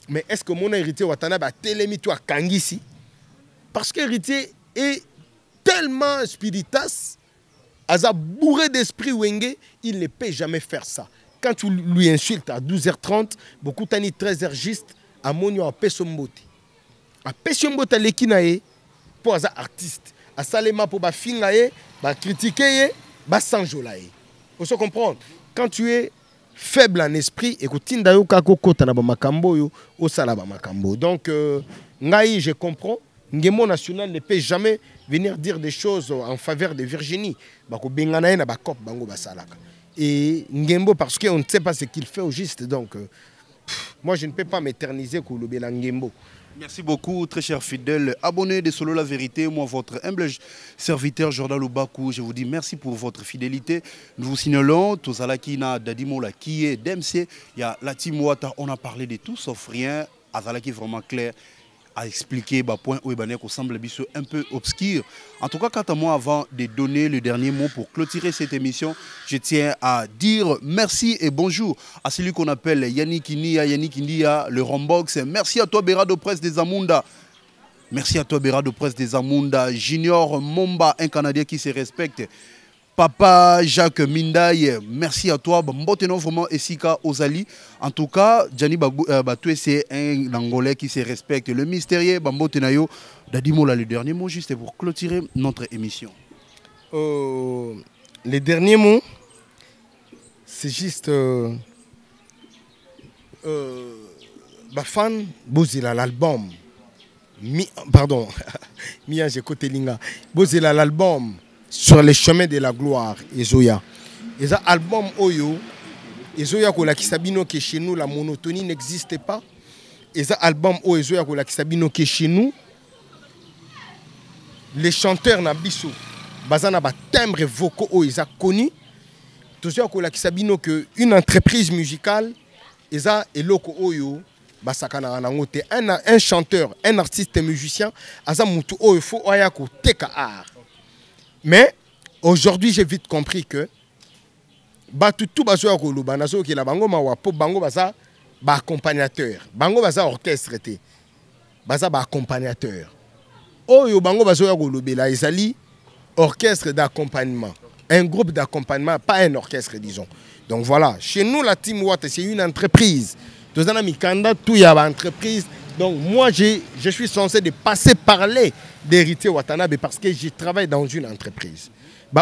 Mais est-ce que mon héritier Watanabe a télémi toi Kangisi? Parce que l'héritier est tellement spiritas, asa bourré d'esprit wenge, il ne peut jamais faire ça. Quand tu lui insultes à 12h30, beaucoup tani 13h juste, à monio à Pesombote. À Pesombote à l'ekinae, pour asa artiste. À Salema pour ba fingae, ba critiquer, ba sanjolae. Vous se comprendre? Quand tu es faible en esprit, écoute, donc, ngai, je comprends. Ngemo National ne peut jamais venir dire des choses en faveur de Virginie. Et Ngembo, parce qu'on ne sait pas ce qu'il fait au juste. Donc, moi, je ne peux pas m'éterniser pour le Ngembo. Merci beaucoup, très cher fidèle abonné de Solo La Vérité. Moi, votre humble serviteur Jordan Lubaku, je vous dis merci pour votre fidélité. Nous vous signalons, Tozalakina Dadimola qui est d'MC, il y a la team Wata, on a parlé de tout sauf rien. Azalaki vraiment clair à expliquer bah, point où il semble un peu obscur. En tout cas, quant à moi, avant de donner le dernier mot pour clôturer cette émission, je tiens à dire merci et bonjour à celui qu'on appelle Yannick India, le Rombox. Merci à toi, Berado Presse des Amunda. Merci à toi, Berado Presse des Amunda. Junior Momba, un Canadien qui se respecte. Papa Jacques Mindaye, merci à toi. Mboteno vraiment Esika Ozali. En tout cas, Gianni Batoué, c'est un Angolais qui se respecte. Le mystérieux Bambotenayo. Dadimola, le dernier mot juste pour clôturer notre émission. Le dernier mot, c'est juste. Bafan Bozila l'album. Pardon, Mia, j'ai côté Linga. Bozila l'album. Sur les chemins de la gloire, Ezoya. Et ça, album Oyo, Ezoya Kola Kisabino que chez nous, la monotonie n'existe pas. Et ça, album Oyo, Ezoya Kola Kisabino que chez nous, les chanteurs Nabiso, Bazana ba timbre vocaux Oyo, ils ont connu. Ezoya Kola Kisabino que une entreprise musicale, et ça, Eloko Oyo, Basakana Nangote, un chanteur, un artiste musicien, Aza Mutu Oyo, faut Oyako Teka Art. Mais aujourd'hui, j'ai vite compris que tout bazo ko lubanazo ki la bango ma wapo bango baza ba accompagnateur. Bango baza orchestre té. Baza ba accompagnateur. Oyo bango bazo ko lubela ezali orchestre d'accompagnement. Un groupe d'accompagnement, pas un orchestre disons. Donc voilà, chez nous la Team Watt c'est une entreprise. Tous en Mikanda tout y a une entreprise. Donc moi, je suis censé de passer parler d'héritier Watanabe parce que je travaille dans une entreprise.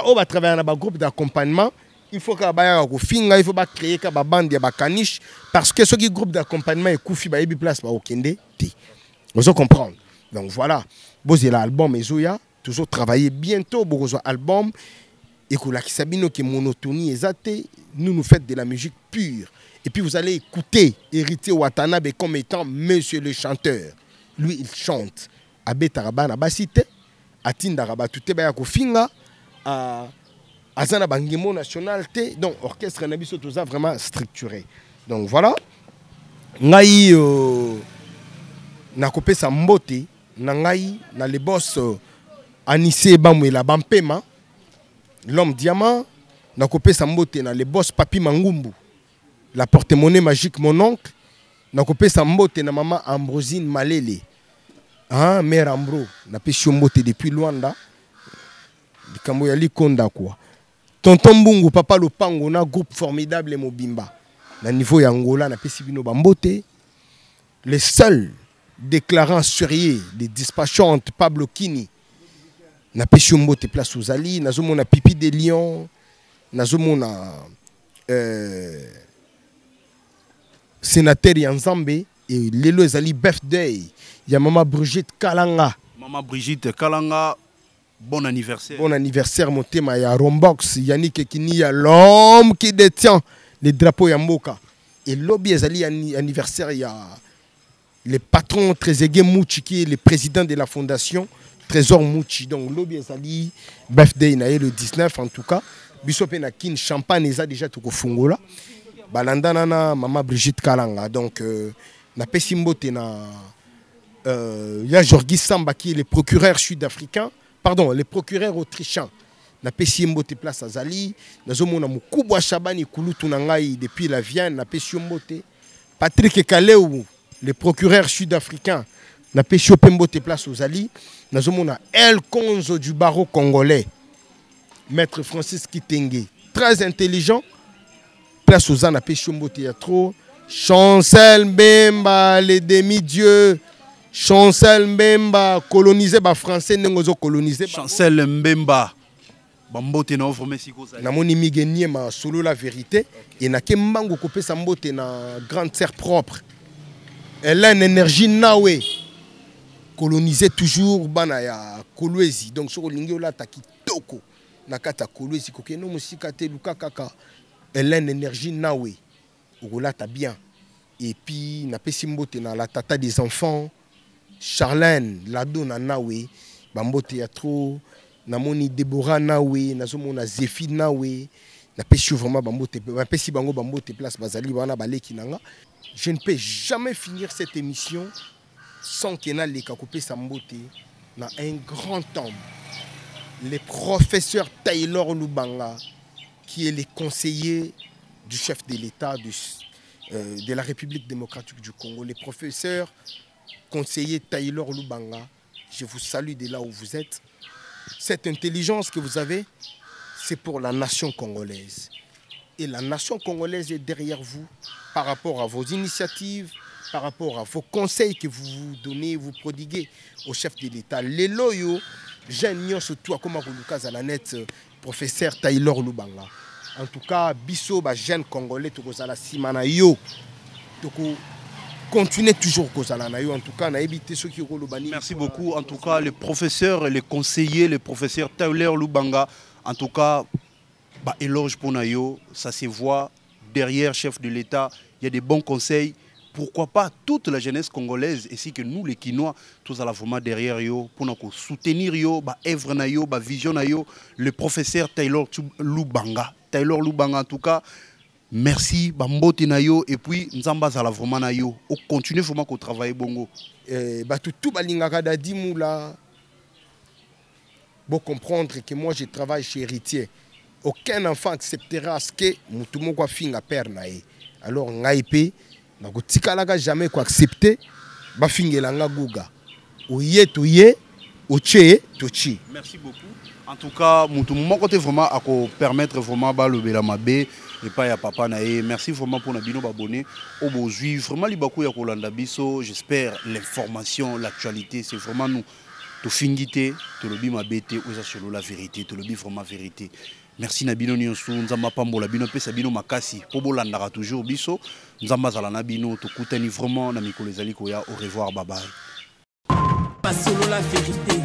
On va travailler dans un groupe d'accompagnement. Il faut qu'il faut créer une bande de caniche parce que ce groupe d'accompagnement est koufi ba yebi place ba okende ti. Vous comprenez? Donc voilà, vous l'album Ezoya, toujours travailler bientôt pour album et que la Kisabino qui monotonie exacte, nous faites de la musique pure. Et puis vous allez écouter Héritier Watanabe comme étant monsieur le chanteur. Lui, il chante. Abe Tarabana Basite, Atinda Rabatute Bayako Finga, Azana Bangimo National T. Donc, orchestre Nabiso, tout ça vraiment structuré. Donc voilà. Ngai Nakopé Sambote, Nangai, na les boss Anissé Bamwela Bampema, l'homme diamant, n'a coupé sa mbote na le boss Papi Mangumbu, la porte-monnaie magique mon oncle, n'a coupé sa mbote na maman Ambrosine Malele, hein, mère Ambro, n'a pas si mbote depuis Luanda, Kambo Yali Konda quoi. Tonton Mbungu, papa Lopango, na groupe formidable Mobimba, na niveau Yangola, n'a pas si bino bambote, les seuls déclarants surriers, des dispatchantes Pablo Kini, na pesi mbote place aux Ali, na zomona Pipi de Lion, na zomona sénateur Yanzambe et lelo ezali birthday ya maman Brigitte Kalanga. Maman Brigitte Kalanga, bon anniversaire. Bon anniversaire motema ya Rombox, Yannick Kini ya l'homme qui détient les drapeaux ya mboka. Et lobby ezali anniversaire ya le patron Trezeguet Mouchi qui est le président de la fondation Trésor Mouchi. Donc lobby ezali birthday na le 19 en tout cas. Biso pe na kin champagne eza déjà tout kofungola. Balanda nana maman Brigitte Kalanga. Donc na pesi mbote na ya Jorgi Samba qui est le procureur sud-africain, pardon, le procureur autrichien. Na pesi mbote place azali, nazomona mukubwa Shabani kulutu na ngai depuis la Vienne, na pesi mbote. Patrick Kaleu, le procureur sud-africain, na pesi mbote place azali. Nazomona El Konzo du barreau congolais, maître Francis Kitenge, très intelligent, place aux ânes à Péchombo Théâtre, Chancel Mbemba, les demi-dieux, Chancel Mbemba, colonisé par français, n'engozo colonisé. Chancel Mbemba, Bambote na offre Mexico. Namoni migenie ma solo la vérité, et na kembango kopé sambote na grande terre propre. Elle a une énergie nawe. Colonisé toujours bana ya Kolwezi, donc sur lingi la takitoko nakata Kolwezi koke no musika te luka kaka. Elle a une énergie nawe ogola ta bien. Et puis na pesi mbote na la tata des enfants Charlène Lado na nawe bambote ya trop na moni Deborah nawe na zomona Zéphine nawe na pesi vraiment bambote na pesi bango bambote place bazali bana baleki nanga. Je ne peux jamais finir cette émission sans qu'il y ait les Sambote, na un grand homme, le professeur Taylor Lubanga, qui est le conseiller du chef de l'État de la République démocratique du Congo. Le professeur conseiller Taylor Lubanga, je vous salue de là où vous êtes. Cette intelligence que vous avez, c'est pour la nation congolaise. Et la nation congolaise est derrière vous par rapport à vos initiatives, par rapport à vos conseils que vous donnez, vous prodiguez au chef de l'État. Les loyaux, j'aime surtout comme à la net, professeur Taylor Lubanga. En tout cas, biso ba jeune congolais to kozala simana yo. Toko continuez toujours kozala na yo. En tout cas, na évité ceux qui rolobani. Merci beaucoup. En tout cas, les professeurs, les conseillers, le professeur Taylor Lubanga, en tout cas, bah éloge pour Nayo, ça se voit derrière chef de l'État, il y a des bons conseils. Pourquoi pas toute la jeunesse congolaise, ainsi que nous les Kinois, tous à la vraiment derrière yo, pour nous soutenir yo, bah œuvre na yo, bah vision na yo, le professeur Taylor Lubanga. Taylor Lubanga en tout cas, merci, bah mbote na yo, et puis nzamba za la vraiment na yo. On continue vraiment qu'on travaille bongo. Bah tout balingaka dadi moula. Bon comprendre que moi je travaille chez Héritier. Aucun enfant acceptera ce que mutumo kwa finga père nae. Alors ngaipe nakotikalaka jamais ko accepter ba fingelanga guga. Oye toye, oche tochi. Merci beaucoup. En tout cas, mutumo côté vraiment à permettre vraiment ba le bela mabe et pas ya papa nae. Merci vraiment pour nabino abonné au beau juif. Vraiment libaku ya kolanda biso, j'espère l'information, l'actualité, c'est vraiment nous to fingité, to lobi mabete, oza solo la vérité, to lobi vraiment vérité. Merci Nabino Nyonsu, Nzamba Pambola Bino Pesa Bino Makasi, Pobola Ndara toujours Biso, Nzamba Zalana Bino, Tokutani vraiment, Namiko les Alikoya, au revoir, bye bye. Pas solo la vérité.